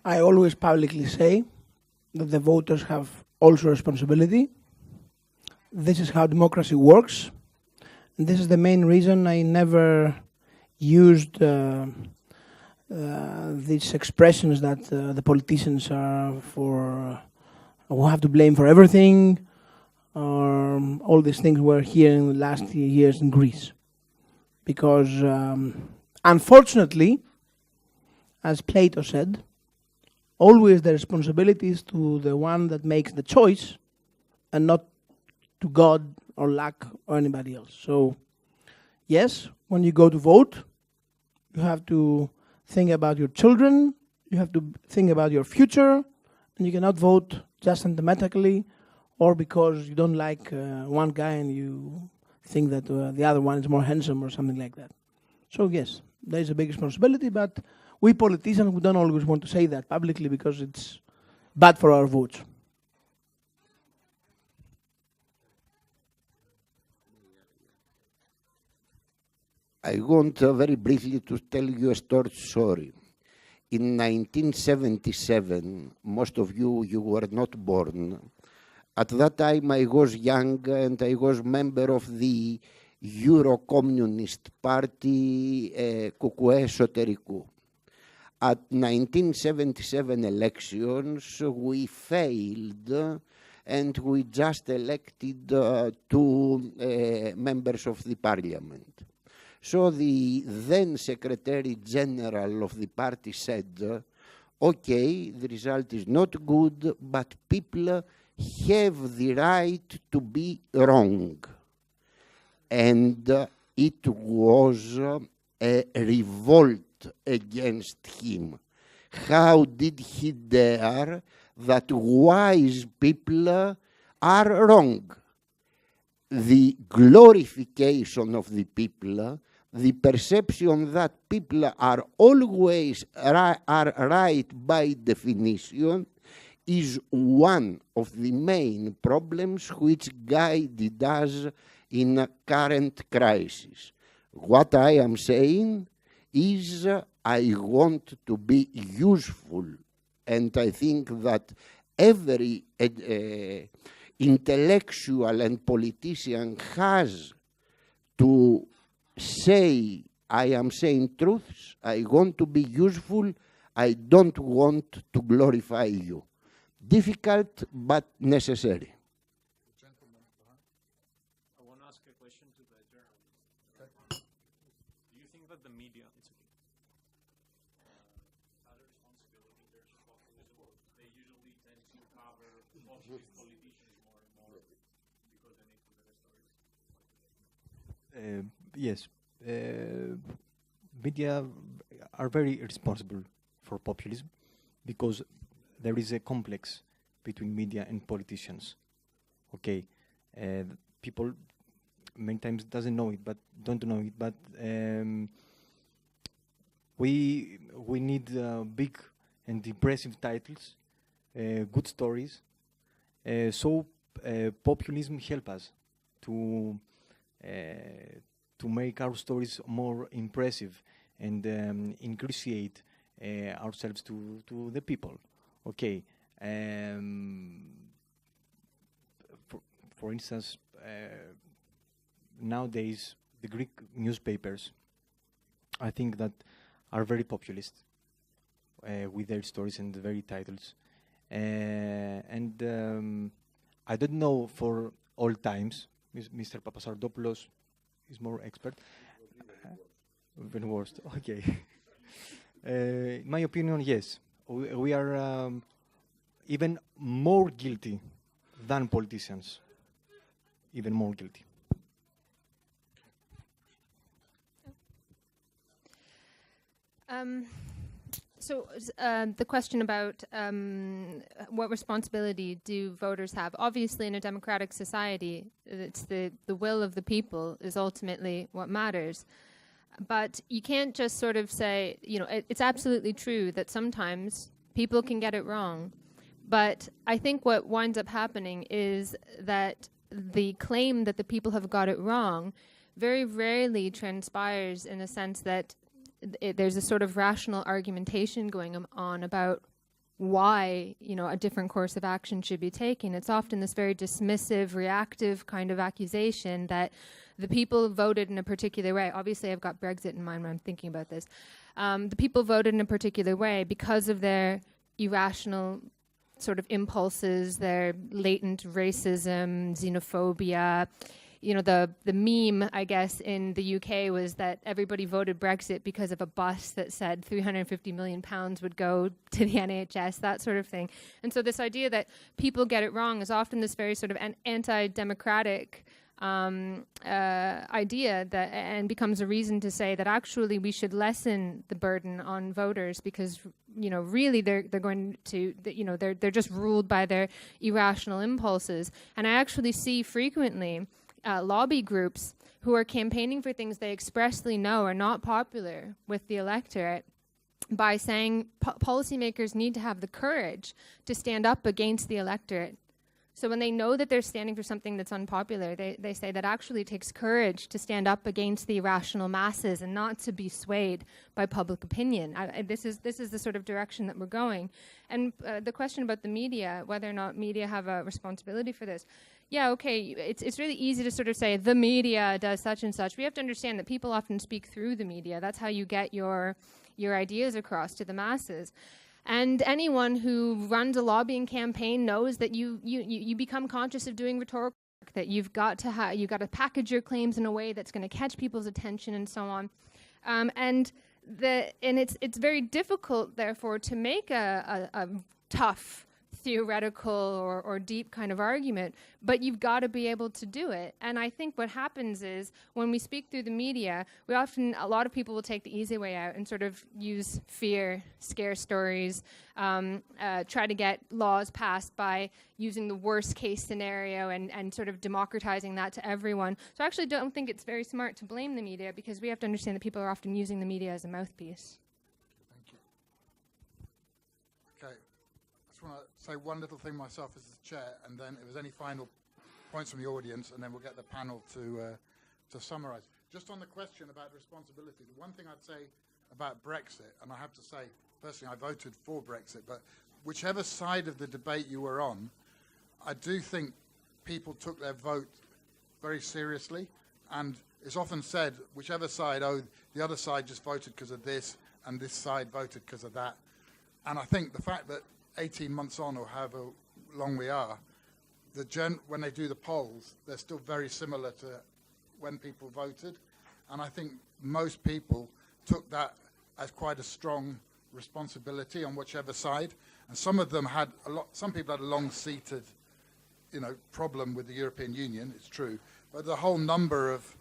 I always publicly say that the voters have also responsibility. This is how democracy works. And this is the main reason I never used these expressions that the politicians are who have to blame for everything, or all these things we're hearing in the last years in Greece. Because unfortunately, as Plato said, always the responsibility is to the one that makes the choice and not to God or luck or anybody else. So, yes, when you go to vote, you have to think about your children, you have to think about your future, and you cannot vote just sentimentally or because you don't like one guy and you think that the other one is more handsome or something like that. So, yes, there is a big responsibility, but we politicians, we don't always want to say that publicly because it's bad for our votes. I want very briefly to tell you a short story. In 1977, most of you were not born. At that time, I was young and I was member of the Euro-Communist Party, Coucou Esoterikou. At 1977 elections, we failed and we just elected 2 members of the parliament. So the then Secretary General of the party said, okay, the result is not good, but people have the right to be wrong. And it was a revolt against him. How did he dare that wise people are wrong? The glorification of the people, the perception that people are always are right by definition, is one of the main problems which guided us in a current crisis. What I am saying is I want to be useful, and I think that every intellectual and politician has to say, I am saying truths, I want to be useful, I don't want to glorify you. Difficult, but necessary. I want to ask a question to the journalist. Okay. Do you think that the media, it's okay, had a responsibility in terms of populism? They usually tend to cover populist politicians more and more because they need to do their stories. Yes. Media are very responsible for populism because there is a complex between media and politicians. Okay, people many times don't know it, but we need big and impressive titles, good stories. So populism help us to make our stories more impressive and ingratiate ourselves to the people. Okay. For instance, nowadays the Greek newspapers, I think that are very populist with their stories and the very titles. And I don't know for all times. Mr. Papasaradopoulos is more expert. Even worse. Okay. In my opinion, yes. We are even more guilty than politicians. Even more guilty. So the question about what responsibility do voters have? Obviously, in a democratic society, it's the will of the people is ultimately what matters. But you can't just sort of say, it's absolutely true that sometimes people can get it wrong. But I think what winds up happening is that the claim that the people have got it wrong very rarely transpires in a sense that there's a sort of rational argumentation going on about why, a different course of action should be taken. It's often this very dismissive, reactive kind of accusation that the people voted in a particular way. Obviously, I've got Brexit in mind when I'm thinking about this. The people voted in a particular way because of their irrational sort of impulses, their latent racism, xenophobia. The meme, I guess, in the UK was that everybody voted Brexit because of a bus that said £350 million would go to the NHS, that sort of thing. And so this idea that people get it wrong is often this very sort of anti-democratic idea that and becomes a reason to say that actually we should lessen the burden on voters because really they're going to they're just ruled by their irrational impulses. And I actually see frequently lobby groups who are campaigning for things they expressly know are not popular with the electorate by saying policymakers need to have the courage to stand up against the electorate. So when they know that they're standing for something that's unpopular, they say that actually takes courage to stand up against the irrational masses and not to be swayed by public opinion. This is the sort of direction that we're going. And the question about the media, whether or not media have a responsibility for this, yeah, okay, it's really easy to sort of say the media does such and such. We have to understand that people often speak through the media. That's how you get your ideas across to the masses. And anyone who runs a lobbying campaign knows that you become conscious of doing rhetorical work, that you've got to package your claims in a way that's going to catch people's attention and so on. And it's very difficult, therefore, to make a tough theoretical or deep kind of argument, but you've got to be able to do it. And I think what happens is when we speak through the media, a lot of people will take the easy way out and sort of use fear, scare stories, try to get laws passed by using the worst case scenario and sort of democratizing that to everyone. So I actually don't think it's very smart to blame the media because we have to understand that people are often using the media as a mouthpiece. I just want to say one little thing myself as the chair, and then if there's any final points from the audience, and then we'll get the panel to summarise. just on the question about responsibility, the one thing I'd say about Brexit, and I have to say, personally, I voted for Brexit, but whichever side of the debate you were on, I do think people took their vote very seriously, and it's often said, whichever side, oh, the other side just voted because of this, and this side voted because of that. And I think the fact that 18 months on, or however long we are, when they do the polls, they're still very similar to when people voted. And I think most people took that as quite a strong responsibility on whichever side. And some of them had some people had a long-seated, problem with the European Union, it's true. But the whole number of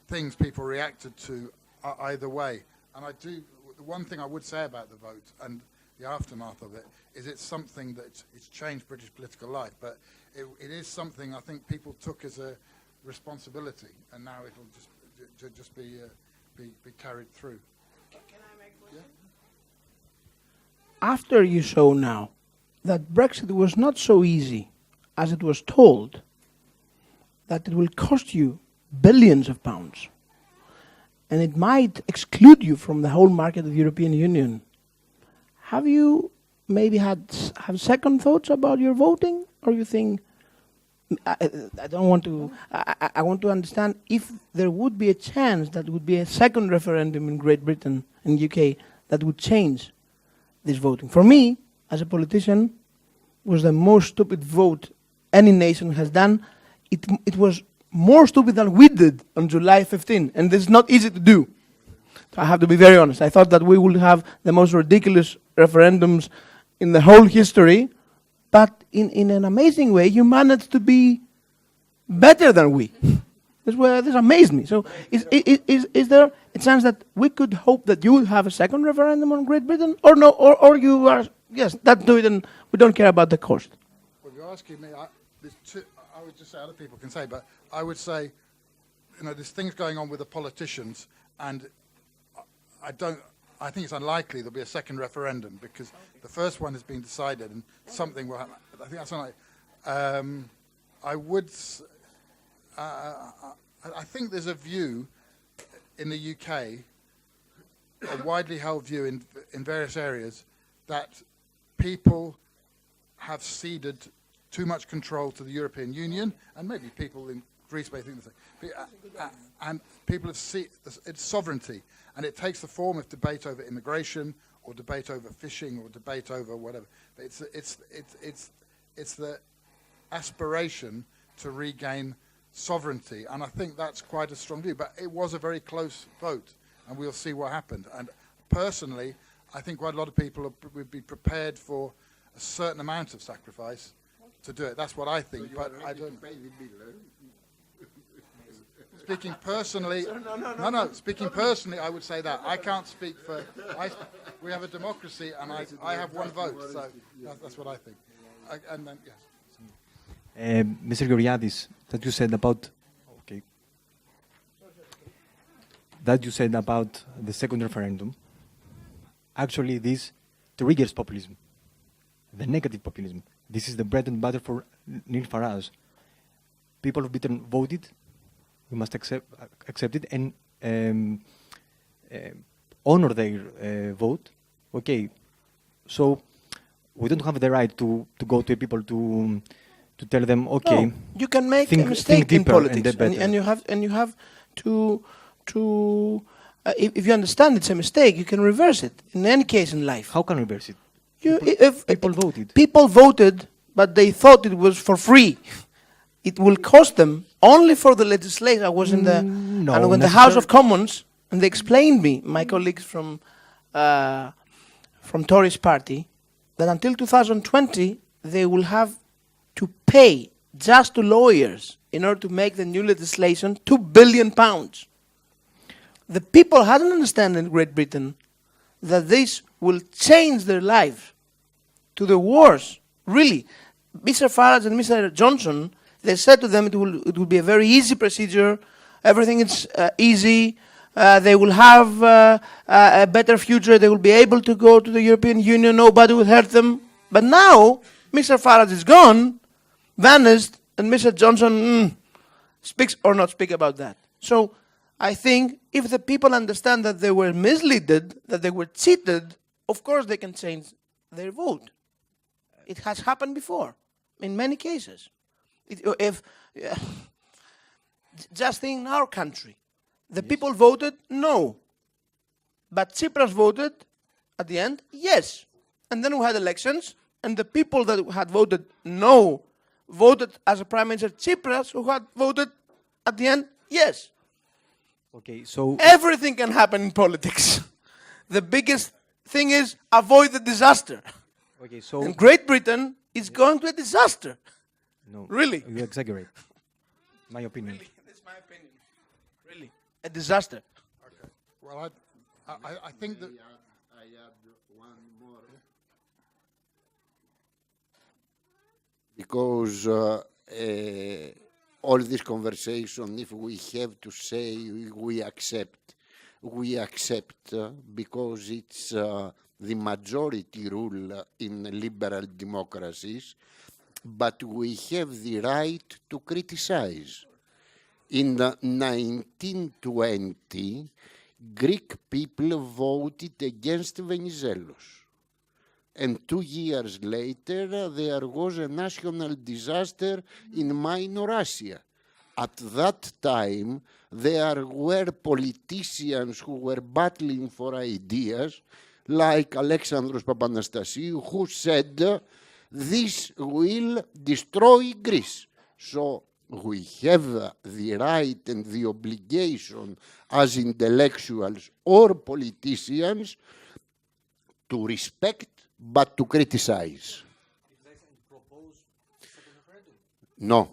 things people reacted to either way. And the one thing I would say about the vote and the aftermath of it is it's something that it's changed British political life, but it is something I think people took as a responsibility, and now it'll just be carried through. Can I make a question? Yeah. After you saw now that Brexit was not so easy as it was told, that it will cost you billions of pounds, and it might exclude you from the whole market of the European Union, have you maybe have second thoughts about your voting, or you think, I don't want to, I want to understand if there would be a chance that would be a second referendum in Great Britain and UK that would change this voting. For me, as a politician, was the most stupid vote any nation has done. It was more stupid than we did on July 15, and this is not easy to do. So I have to be very honest. I thought that we would have the most ridiculous referendums in the whole history, but in an amazing way, you managed to be better than we. This amazed me. So is there a chance that we could hope that you will have a second referendum on Great Britain, or no, or you are, yes, that do it, and we don't care about the cost? Well, you're asking me, I would just say other people can say, but I would say, there's things going on with the politicians, and I think it's unlikely there'll be a second referendum, because the first one has been decided and something will happen. I think that's unlikely. I think there's a view in the UK, a widely held view in various areas, that people have ceded too much control to the European Union, and maybe people in Greece may think the same. And people have ceded its sovereignty, and it takes the form of debate over immigration, or debate over fishing, or debate over whatever. But it's the aspiration to regain sovereignty, and I think that's quite a strong view. But it was a very close vote, and we'll see what happened. And personally, I think quite a lot of people would be prepared for a certain amount of sacrifice to do it. That's what I think. So but I don't. Speaking personally, Speaking personally, I would say that I can't speak for. We have a democracy, and I have one vote, so that's what I think. And then yes. Mr. Georgiadis, that you said about the second referendum. Actually, this triggers populism, the negative populism. This is the bread and butter for Neil Farage. People of Britain voted. We must accept it and honor their vote. Okay, so we don't have the right to go to people to tell them, okay. No, you can make a mistake in politics, and you have to if you understand it's a mistake, you can reverse it. In any case in life, how can you reverse it? People voted. People voted, but they thought it was for free. It will cost them only for the legislation. I was in the House of Commons, and they explained me, my colleagues from Tory's party, that until 2020 they will have to pay just to lawyers in order to make the new legislation £2 billion. The people hadn't understood in Great Britain that this will change their life to the worse. Really, Mr. Farage and Mr. Johnson, they said to them it will be a very easy procedure, everything is easy, they will have a better future, they will be able to go to the European Union, nobody will hurt them. But now, Mr. Farage is gone, vanished, and Mr. Johnson speaks or not speak about that. So I think if the people understand that they were misleaded, that they were cheated, of course they can change their vote. It has happened before, in many cases. Just in our country, the people voted no, but Tsipras voted at the end yes. And then we had elections, and the people that had voted no voted as a Prime Minister Tsipras, who had voted at the end yes. Okay, so Everything can happen in politics. The biggest thing is avoid the disaster. okay, so And Great Britain is going to a disaster. no, Really? you exaggerate. My opinion. Really, that's my opinion. Really, a disaster. Okay. Well, I think that. I add one more. Because all this conversation, if we have to say we accept because it's the majority rule in liberal democracies, but we have the right to criticize. In 1920, Greek people voted against Venizelos. And 2 years later, there was a national disaster in Minor Russia. At that time, there were politicians who were battling for ideas, like Alexandros Papanastasiou, who said, this will destroy Greece. So we have the right and the obligation as intellectuals or politicians to respect but to criticize. No,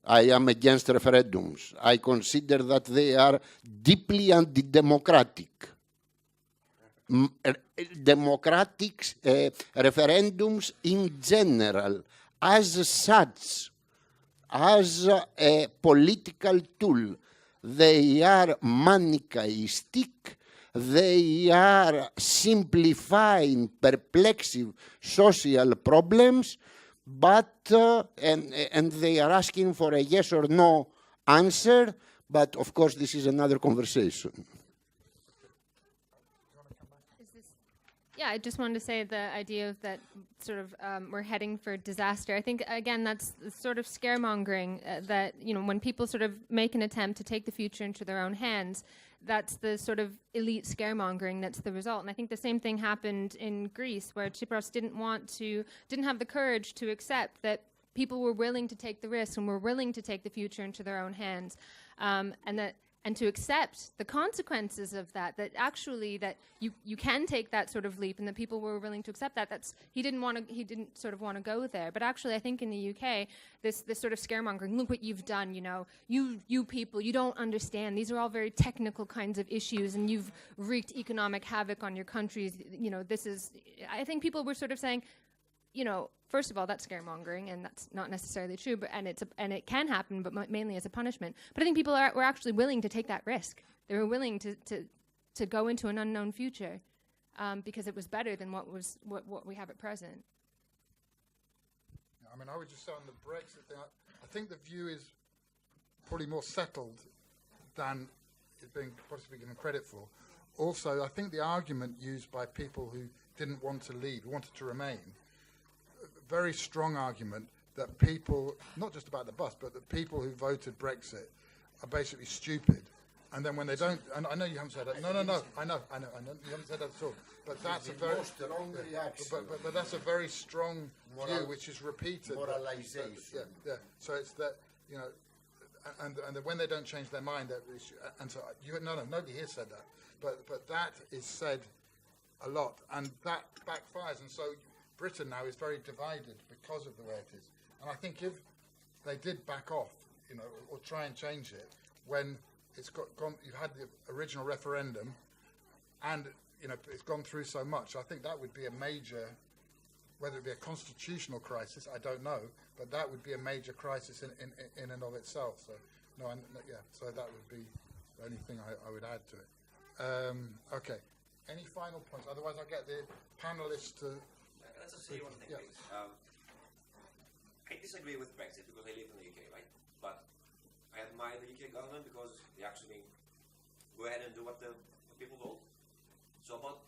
I am against referendums. I consider that they are deeply anti-democratic. Democratic referendums in general, as such, as a political tool, they are manichaeistic. They are simplifying perplexing social problems, but and they are asking for a yes or no answer. But of course, this is another conversation. Yeah, I just wanted to say the idea of that sort of we're heading for disaster. I think, again, that's the sort of scaremongering that, you know, when people sort of make an attempt to take the future into their own hands, that's the sort of elite scaremongering that's the result. And I think the same thing happened in Greece, where Tsipras didn't have the courage to accept that people were willing to take the risk and were willing to take the future into their own hands, and to accept the consequences of that, that actually that you can take that sort of leap, and that people were willing to accept that. He didn't sort of want to go there. But actually, I think in the UK, this sort of scaremongering, look what you've done, you know, you people, you don't understand. These are all very technical kinds of issues, and you've wreaked economic havoc on your countries. You know, I think people were sort of saying, you know, first of all, that's scaremongering, and that's not necessarily true. But and it can happen, but mainly as a punishment. But I think people were actually willing to take that risk. They were willing to go into an unknown future because it was better than what we have at present. I mean, I would just say on the Brexit thing, I think the view is probably more settled than it's being possibly given credit for. Also, I think the argument used by people who didn't want to leave, wanted to remain, very strong argument that people, not just about the bus, but that people who voted Brexit are basically stupid. And then when they don't, and I know you haven't said that. No, I know, you haven't said that at all. But that's a very strong reaction. But that's a very strong view, which is repeated. Moralization. Yeah. So it's that, you know, and when they don't change their mind, and so nobody here said that. But that is said a lot, and that backfires, and so Britain now is very divided because of the way it is. And I think if they did back off, you know, or try and change it, when it's gone, you've had the original referendum, and you know it's gone through so much, I think that would be a major, whether it be a constitutional crisis, I don't know, but that would be a major crisis in and of itself. So so that would be the only thing I would add to it. Okay, any final points? Otherwise, I'll get the panelists to. Let's just say one thing, please. I disagree with Brexit because I live in the UK, right? But I admire the UK government because they actually go ahead and do what the people vote. So about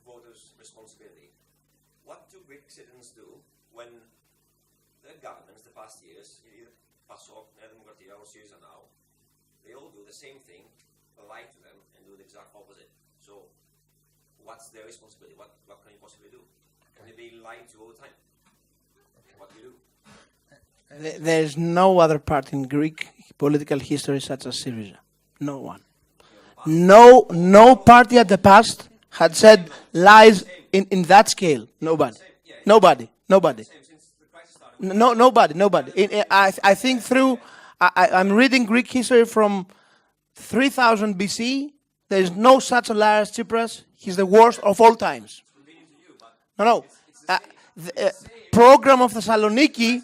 voters' responsibility. What do Greek citizens do when the governments, the past years, either PASOK, Nea Demokratia, or Syriza now, they all do the same thing, lie to them, and do the exact opposite? So what's their responsibility? What can you possibly do? Can they be lied to all the time? What do you do? There's no other part in Greek political history such as Syriza. No one. No party at the past had said lies in that scale. Nobody. Nobody. No, nobody. I think through, I'm reading Greek history from 3000 BC. There is no such a liar as Tsipras. He's the worst of all times. No. The program of Thessaloniki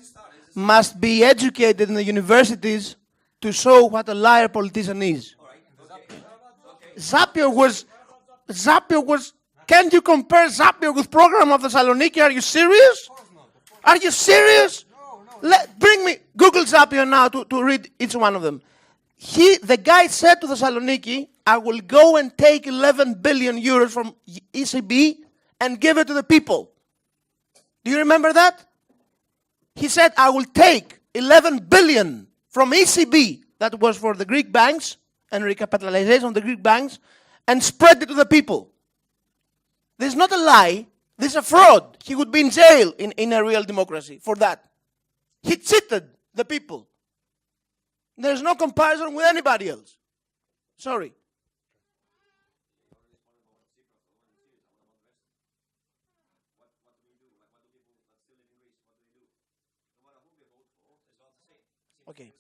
must be educated in the universities to show what a liar politician is. Zapio was, can you compare Zapio with program of Thessaloniki? Are you serious? Are you serious? Bring me, Google Zapio now to read each one of them. The guy said to Thessaloniki, I will go and take 11 billion euros from ECB and give it to the people. Do you remember that? He said, I will take 11 billion from ECB, that was for the Greek banks, and recapitalization of the Greek banks, and spread it to the people. This is not a lie, this is a fraud. He would be in jail in a real democracy for that. He cheated the people. There's no comparison with anybody else. Sorry. Okay.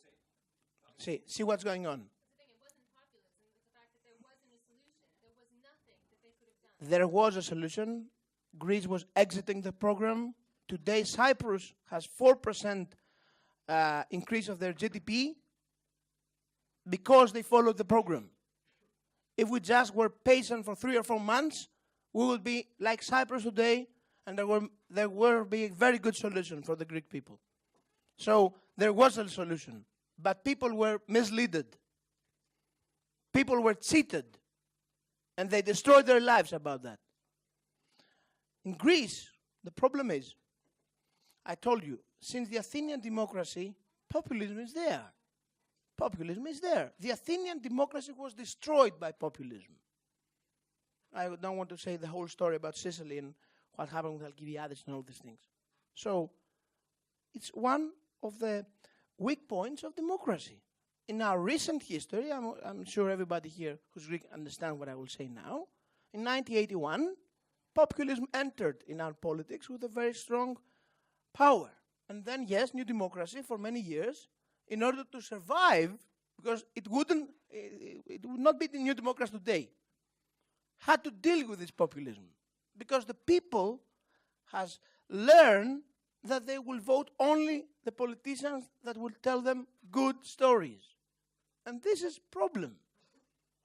See what's going on. There was a solution. Greece was exiting the program. Today, Cyprus has 4% increase of their GDP because they followed the program. If we just were patient for 3 or 4 months, we would be like Cyprus today, and there will be a very good solution for the Greek people. So there was a solution, but people were misleaded. People were cheated, and they destroyed their lives about that. In Greece, the problem is, I told you, since the Athenian democracy, populism is there. Populism is there. The Athenian democracy was destroyed by populism. I don't want to say the whole story about Sicily and what happened with Georgiadis and all these things. So it's one of the weak points of democracy. In our recent history, I'm sure everybody here who's Greek understands what I will say now. In 1981, populism entered in our politics with a very strong power. And then, yes, new democracy for many years, in order to survive, because it would not be the new democracy today, had to deal with this populism. Because the people has learned that they will vote only the politicians that will tell them good stories. And this is a problem.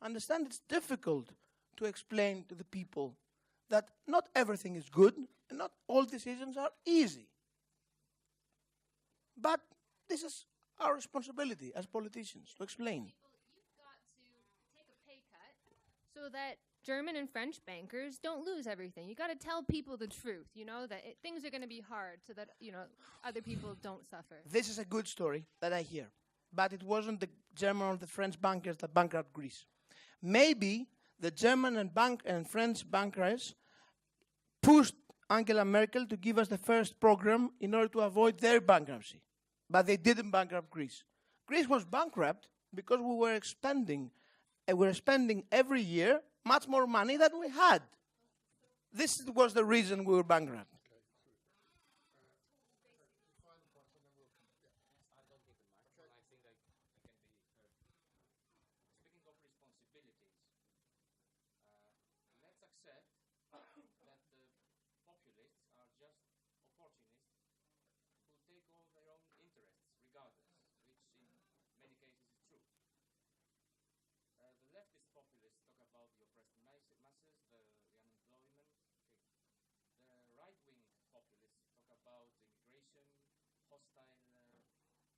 Understand, it's difficult to explain to the people that not everything is good and not all decisions are easy. But this is our responsibility as politicians to explain. You've got to take a pay cut so that German and French bankers don't lose everything. You got to tell people the truth, that things are going to be hard so that, other people don't suffer. This is a good story that I hear. But it wasn't the German or the French bankers that bankrupted Greece. Maybe the German and French bankers pushed Angela Merkel to give us the first program in order to avoid their bankruptcy. But they didn't bankrupt Greece. Greece was bankrupt because we were spending every year much more money than we had. This was the reason we were bankrupt.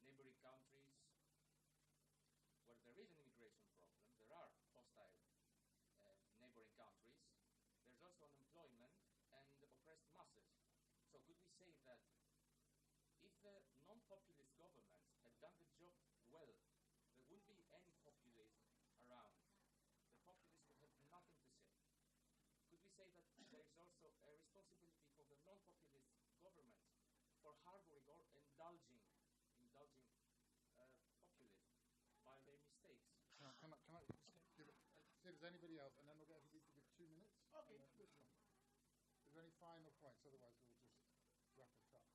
Neighboring countries where there is an immigration problem, there are hostile to unemployment and oppressed masses. So could we say that if the non-populist governments had done the job well, there wouldn't be any populism around. The populists would have nothing to say. Could we say that there is also a responsibility for the non-populist governments for harboring or indulging populism by their mistakes? Can I just give it, see if there's anybody else, and then we'll get everybody to give 2 minutes. Okay. Is there any final points? Otherwise, we'll just wrap it up.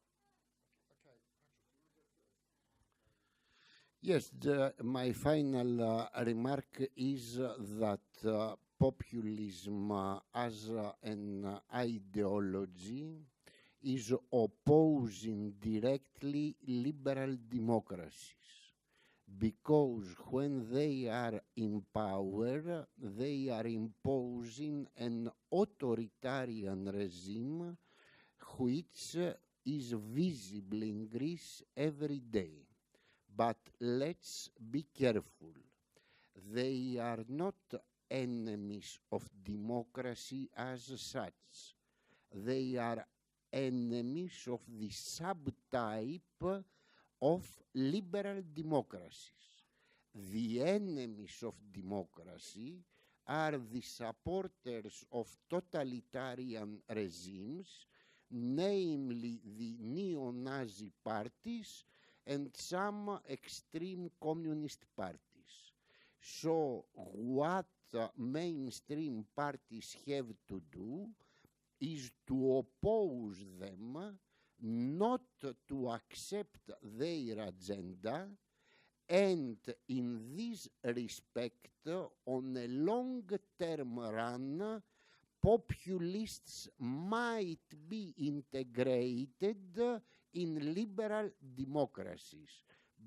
Okay, Petros, do you want to go first? Yes, my final remark is that populism as an ideology is opposing directly liberal democracies, because when they are in power, they are imposing an authoritarian regime which is visible in Greece every day. But let's be careful. They are not enemies of democracy as such. They are enemies of the subtype of liberal democracies. The enemies of democracy are the supporters of totalitarian regimes, namely the neo-Nazi parties and some extreme communist parties. So what mainstream parties have to do is to oppose them, not to accept their agenda, and in this respect, on a long-term run, populists might be integrated in liberal democracies,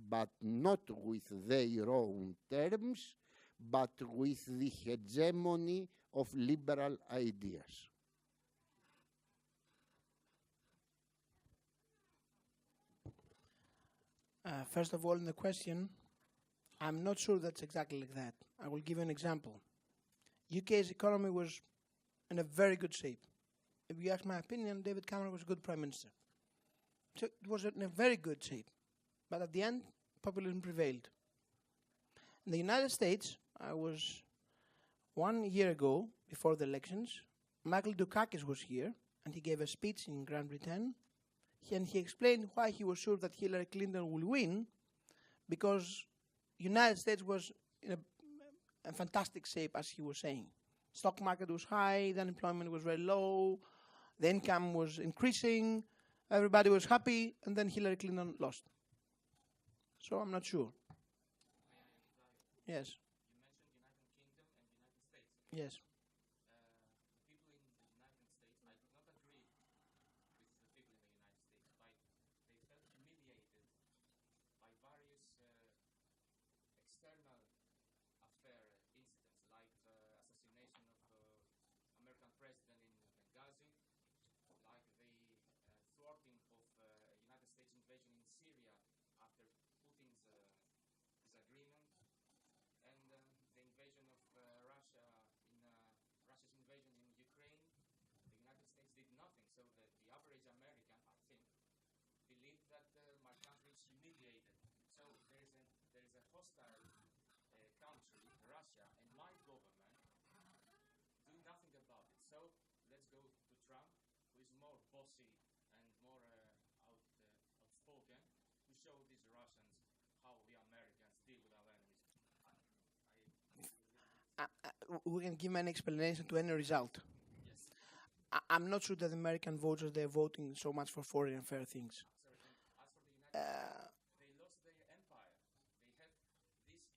but not with their own terms, but with the hegemony of liberal ideas. First of all, in the question, I'm not sure that's exactly like that. I will give you an example. UK's economy was in a very good shape. If you ask my opinion, David Cameron was a good Prime Minister. So it was in a very good shape. But at the end, populism prevailed. In the United States, I was 1 year ago, before the elections, Michael Dukakis was here, and he gave a speech in Grand Britain, and he explained why he was sure that Hillary Clinton will win, because the United States was in a fantastic shape, as he was saying. Stock market was high, the unemployment was very low, the income was increasing, everybody was happy, and then Hillary Clinton lost. So I'm not sure. Yes. You mentioned United Kingdom and United States. Yes. The people in the United States, I do not agree with the people in the United States, but they felt humiliated by various external affair incidents, like the assassination of American president in Benghazi, like the thwarting of United States invasion in Syria after Putin's disagreement, and the invasion of Russia's invasion in Ukraine. The United States did nothing, so that the average American, I think, believed that my country is humiliated. So there is a hostile country, Russia, and my government do nothing about it. So let's go to Trump, who is more bossy and more outspoken, to show these Russians how the Americans deal with our enemies. We can give an explanation to any result. Yes. I'm not sure that American voters, they're voting so much for foreign affair things. Sorry, as for the United States, they lost their empire. They have this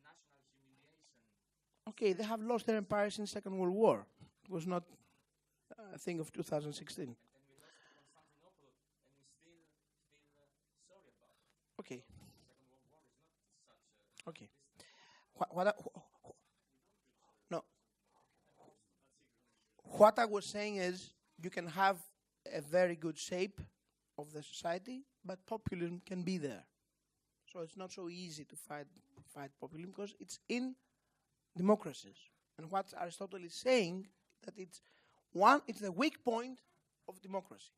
national humiliation. Okay, they have lost their empire since Second World War. It was not a thing of 2016. And we lost Constantinople, and we still sorry about it. Okay. The Second World War is not such a... Okay. What I was saying is you can have a very good shape of the society, but populism can be there. So it's not so easy to fight populism because it's in democracies. And what Aristotle is saying, that it's it's the weak point of democracy.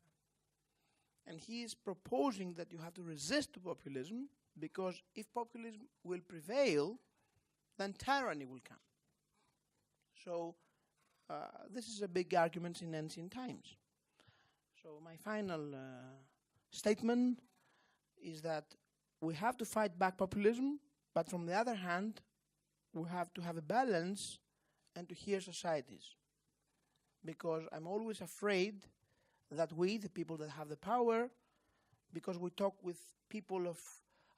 And he is proposing that you have to resist populism, because if populism will prevail, then tyranny will come. So this is a big argument in ancient times. So my final statement is that we have to fight back populism, but from the other hand, we have to have a balance and to hear societies. Because I'm always afraid that we, the people that have the power, because we talk with people of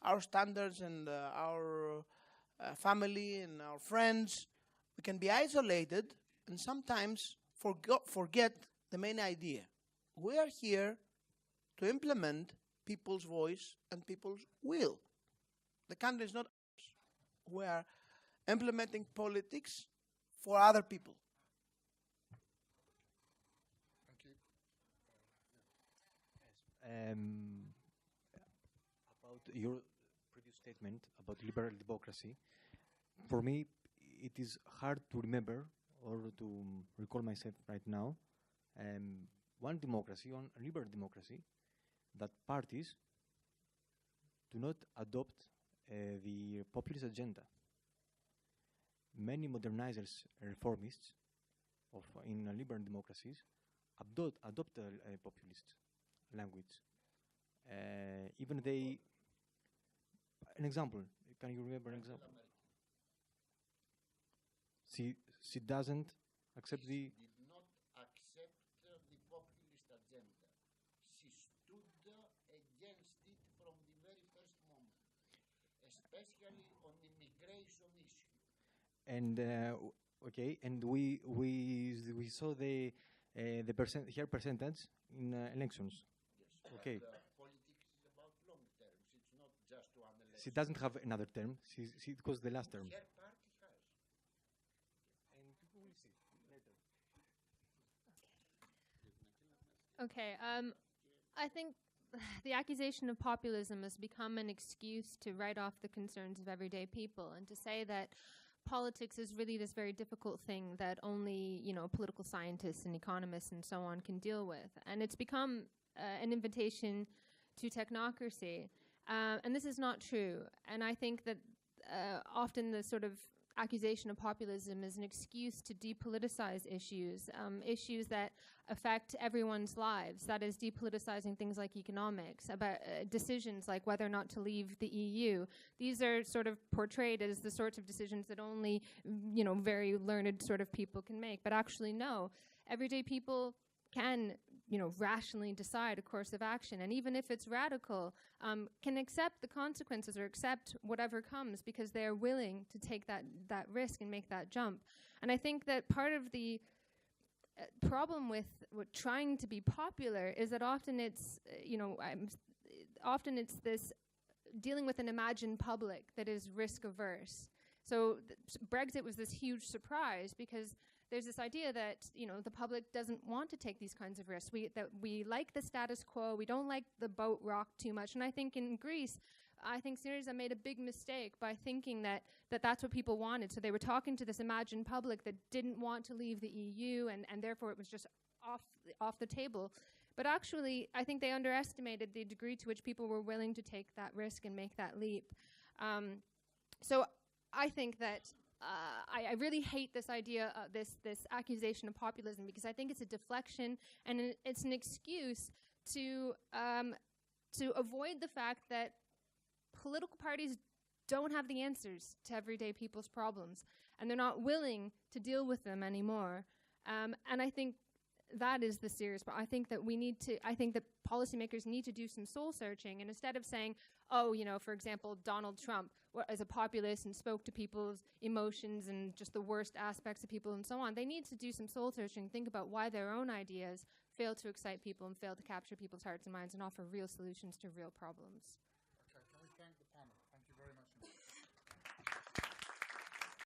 our standards and our family and our friends, we can be isolated and sometimes forget the main idea. We are here to implement people's voice and people's will. The country is not ours. We are implementing politics for other people. Thank you. About your previous statement about liberal democracy, for me, it is hard to remember or to recall myself right now one democracy, one liberal democracy, that parties do not adopt the populist agenda. Many modernizers, reformists in liberal democracies adopt a populist language. Even they, an example, can you remember an example? She doesn't accept the... She did not accept the populist agenda. She stood against it from the very first moment, especially on the immigration issue. And okay, and we saw the her percentage in elections. Yes. Okay. Politics is about long terms. It's not just one election. She doesn't have another term. It was the last term. Her party has. And we will see later. Okay. I think the accusation of populism has become an excuse to write off the concerns of everyday people and to say that politics is really this very difficult thing that only, political scientists and economists and so on can deal with. And it's become an invitation to technocracy. And this is not true. And I think that often the sort of accusation of populism is an excuse to depoliticize issues, issues that affect everyone's lives. That is depoliticizing things like economics, about decisions like whether or not to leave the EU. These are sort of portrayed as the sorts of decisions that only, very learned sort of people can make. But actually, no. Everyday people can, rationally decide a course of action, and even if it's radical, can accept the consequences or accept whatever comes because they are willing to take that risk and make that jump. And I think that part of the problem with trying to be popular is that often it's, often it's this dealing with an imagined public that is risk averse. So Brexit was this huge surprise because there's this idea that, the public doesn't want to take these kinds of risks. We like the status quo. We don't like the boat rocked too much. And I think in Greece, Syriza made a big mistake by thinking that that's what people wanted. So they were talking to this imagined public that didn't want to leave the EU, and therefore it was just off the table. But actually, I think they underestimated the degree to which people were willing to take that risk and make that leap. So I think that I really hate this idea, this accusation of populism, because I think it's a deflection and it's an excuse to avoid the fact that political parties don't have the answers to everyday people's problems, and they're not willing to deal with them anymore. And I think that is the serious part. I think that policymakers need to do some soul searching, and instead of saying, for example, Donald Trump as a populist and spoke to people's emotions and just the worst aspects of people and so on, they need to do some soul searching, think about why their own ideas fail to excite people and fail to capture people's hearts and minds and offer real solutions to real problems.